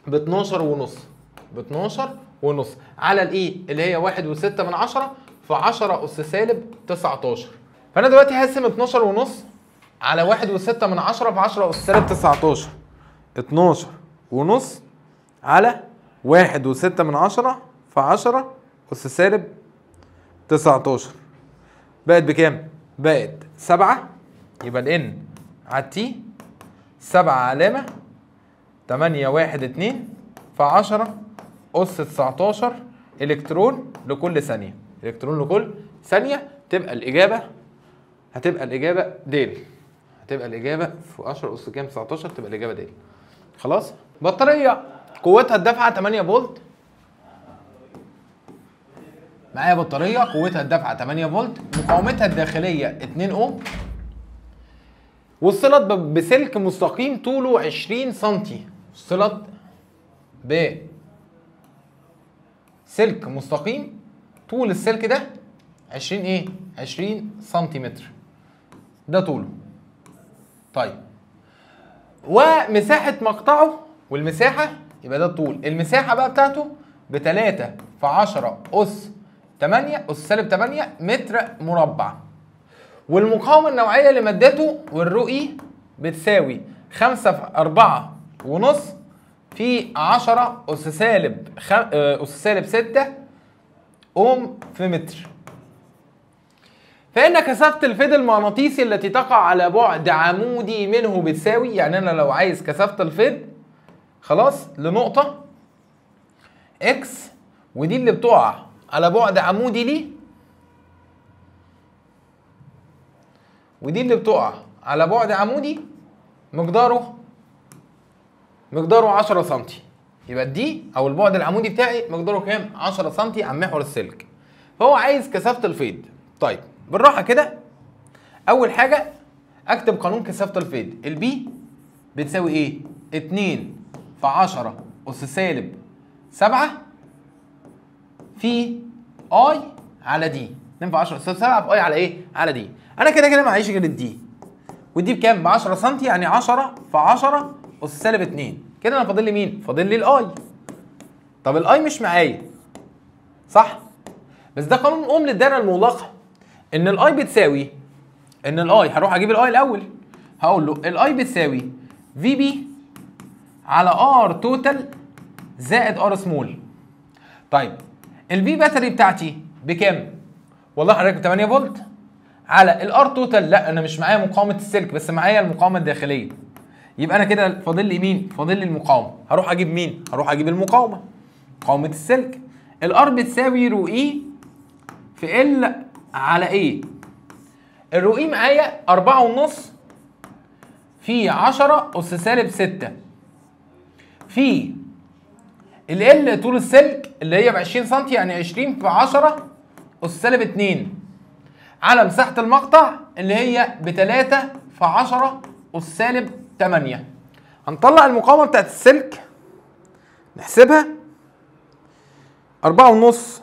ب 12.5 على الاي اللي هي 1.6 في 10 أس سالب 19. فانا دلوقتي هقسم 12.5 على 1.6 في 10 أس سالب 19. 12.5 على 1.6 في 10 أس سالب 19 بقت بكام؟ بقت 7. يبقى الN على T 7 علامة 812 في 10 أس 19 إلكترون لكل ثانية. إلكترون لكل ثانية. تبقى الإجابة د. هتبقى الإجابة في 10 أس كام؟ 19. تبقى الإجابة د. خلاص؟ بطارية قوتها الدفعة 8 فولت. معايا بطارية قوتها الدفعة 8 فولت، مقاومتها الداخلية 2 اوم، وصلت بسلك مستقيم طوله 20 سم. وصلت سلك مستقيم طول السلك ده 20 ايه؟ 20 سنتيمتر، ده طوله. طيب ومساحة مقطعه، والمساحة يبقى ده الطول، المساحة بقى بتاعته ب 3 في 10 أس 8 أس سالب 8 متر مربع. والمقاومة النوعية لمادته والرؤي بتساوي 5 في 4 ونص في 10 أس سالب 6 أوم في متر. فإن كثافة الفيض المغناطيسي التي تقع على بعد عمودي منه بتساوي، يعني أنا لو عايز كثافة الفيض خلاص لنقطة إكس، ودي اللي بتقع على بعد عمودي ليه، ودي اللي بتقع على بعد عمودي مقداره 10 سم، يبقى دي او البعد العمودي بتاعي مقداره كام؟ 10 سم عن محور السلك. فهو عايز كثافه الفيض. طيب بالراحه كده، اول حاجه اكتب قانون كثافه الفيض. البي بتساوي ايه؟ 2 في 10 اس سالب 7 في اي على دي. 2 في 10 اس سالب 7 في اي على ايه؟ على دي. انا كده كده معيش غير الدي، ودي بكام؟ ب 10 سم، يعني 10 في 10 اس سالب 2. كده انا فاضل لي مين؟ فاضل لي الاي. طب الاي مش معايا صح؟ بس ده قانون اوم للدايره المغلقه، ان الاي بتساوي، ان الاي هروح اجيب الاي الاول، هقول له الاي بتساوي في بي على ار توتال زائد ار سمول. طيب الفي باتري بتاعتي بكام؟ والله حضرتك 8 فولت على الار توتال. لا انا مش معايا مقاومه السلك، بس معايا المقاومه الداخليه. يبقى انا كده فاضل لي مين؟ فاضل لي المقاومه. هروح اجيب مين؟ هروح اجيب المقاومه، مقاومه السلك. الار بتساوي رو اي في ال على ايه. الرو اي معايا 4.5 في 10 اس سالب 6 في ال طول السلك اللي هي ب 20 سم، يعني 20 في 10 اس سالب 2 على مساحه المقطع اللي هي ب 3 في 10 اس سالب 8. هنطلع المقاومه بتاعت السلك نحسبها. 4.5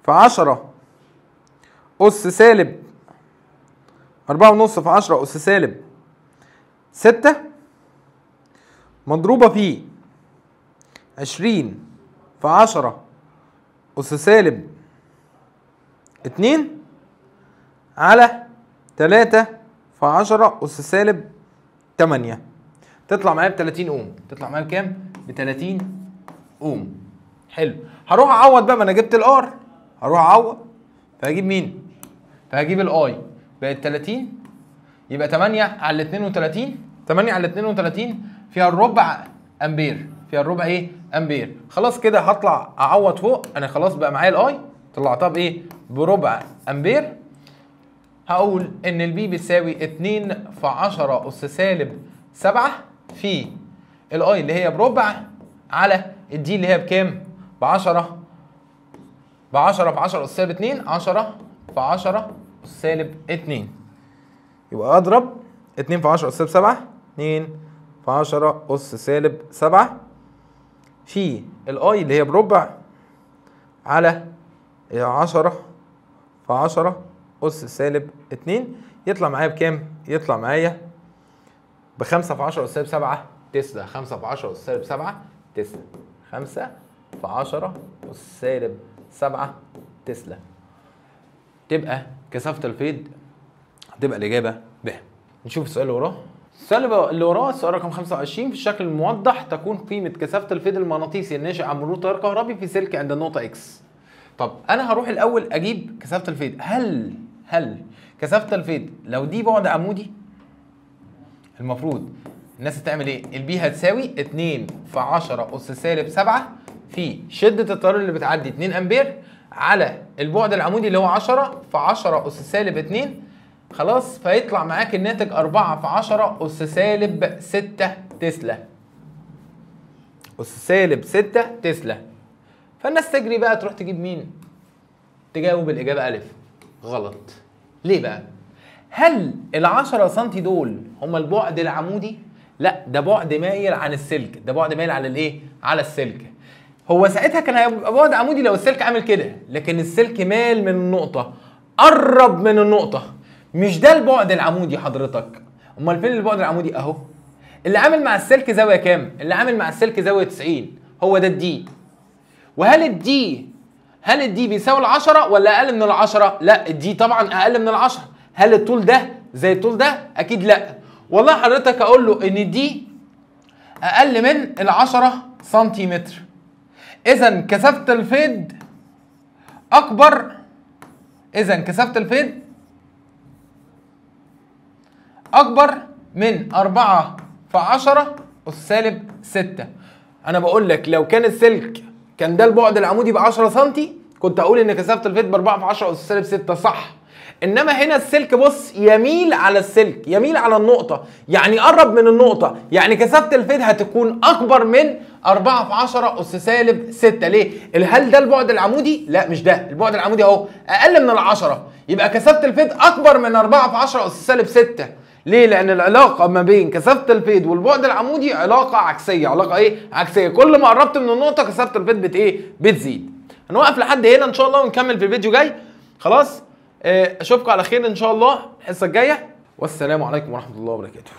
في 10 اس سالب 4.5 في 10 اس سالب 6 مضروبه في 20 في 10 اس سالب 2 على 3 في 10 اس سالب 8. تطلع معايا ب 30 اوم. تطلع معايا بكام؟ ب 30 اوم. حلو. هروح اعوض بقى، ما انا جبت الار، هروح اعوض فهجيب مين؟ فهجيب الاي. بقت 30 يبقى 8 على 32. 8 على 32 فيها الربع امبير، فيها الربع ايه؟ امبير. خلاص كده هطلع اعوض فوق. انا خلاص بقى معايا الاي، طلعتها بايه؟ بربع امبير. هقول ان البي بتساوي 2 في 10 اس سالب 7 في الاي اللي هي بربع على الدي اللي هي بكام؟ ب 10 في 10 اس سالب 2. 10 في 10 اس سالب 2. يبقى اضرب 2 في 10 اس سالب 7، 2 في 10 اس سالب 7 في الاي اللي هي بربع على 10 في 10 اس سالب 2. يطلع معايا بكام؟ يطلع معايا ب 5 في 10 اس سالب 7 تسلا. 5 في 10 اس سالب 7 تسلا. 5 في 10 اس سالب 7 تسلا. تبقى كثافة الفيض هتبقى الإجابة ب. نشوف السؤال اللي وراه. السؤال اللي وراه السؤال رقم 25. في الشكل الموضح تكون قيمة كثافة الفيض المغناطيسي الناشئ عن مرور تيار كهربي في سلك عند النقطة إكس. طب أنا هروح الأول أجيب كثافة الفيض. هل كثافة الفيض لو دي بعد عمودي المفروض الناس هتعمل إيه؟ البي هتساوي 2 في 10 أس سالب 7 في شدة التيار اللي بتعدي 2 أمبير على البعد العمودي اللي هو 10 في 10 أس سالب 2. خلاص، فيطلع معاك الناتج 4 في 10 أس سالب 6 تسلا. أس سالب 6 تسلا. فالناس تجري بقى تروح تجيب مين؟ تجاوب الإجابة ألف. غلط. ليه بقى؟ هل ال10 سم دول هم البعد العمودي؟ لا، ده بعد مايل عن السلك. ده بعد مايل على الايه؟ على السلك. هو ساعتها كان هيبقى بعد عمودي لو السلك عامل كده، لكن السلك مال من النقطة، قرب من النقطة، مش ده البعد العمودي حضرتك. امال فين البعد العمودي؟ اهو اللي عامل مع السلك زاوية كام؟ اللي عامل مع السلك زاوية 90، هو ده الدي. وهل الدي بيساوي ال10 ولا اقل من ال10؟ لا، الدي طبعا اقل من ال10. هل الطول ده زي الطول ده؟ اكيد لا. والله حضرتك اقول له ان الدي اقل من ال10 سنتيمتر، اذا كثافة الفيض اكبر، اكبر من 4 في 10 أس سالب 6. انا بقول لك لو كان السلك كان ده البعد العمودي ب 10 سم كنت اقول ان كثافة الفيض ب 4 في 10 أس سالب 6 صح. انما هنا السلك بص يميل على السلك، يميل على النقطة، يعني قرب من النقطة، يعني كثافة الفيض هتكون اكبر من 4 في 10 أس سالب 6. ليه؟ هل ده البعد العمودي؟ لا مش ده، البعد العمودي اهو اقل من ال10، يبقى كثافة الفيض اكبر من 4 في 10 أس سالب 6. ليه؟ لأن العلاقة ما بين كثافة الفيض والبعد العمودي علاقة عكسية، علاقة إيه؟ عكسية، كل ما قربت من النقطة كثافة الفيض بتزيد. هنوقف لحد هنا إن شاء الله ونكمل في الفيديو جاي. خلاص؟ أشوفكم على خير إن شاء الله الحصة الجاية، والسلام عليكم ورحمة الله وبركاته.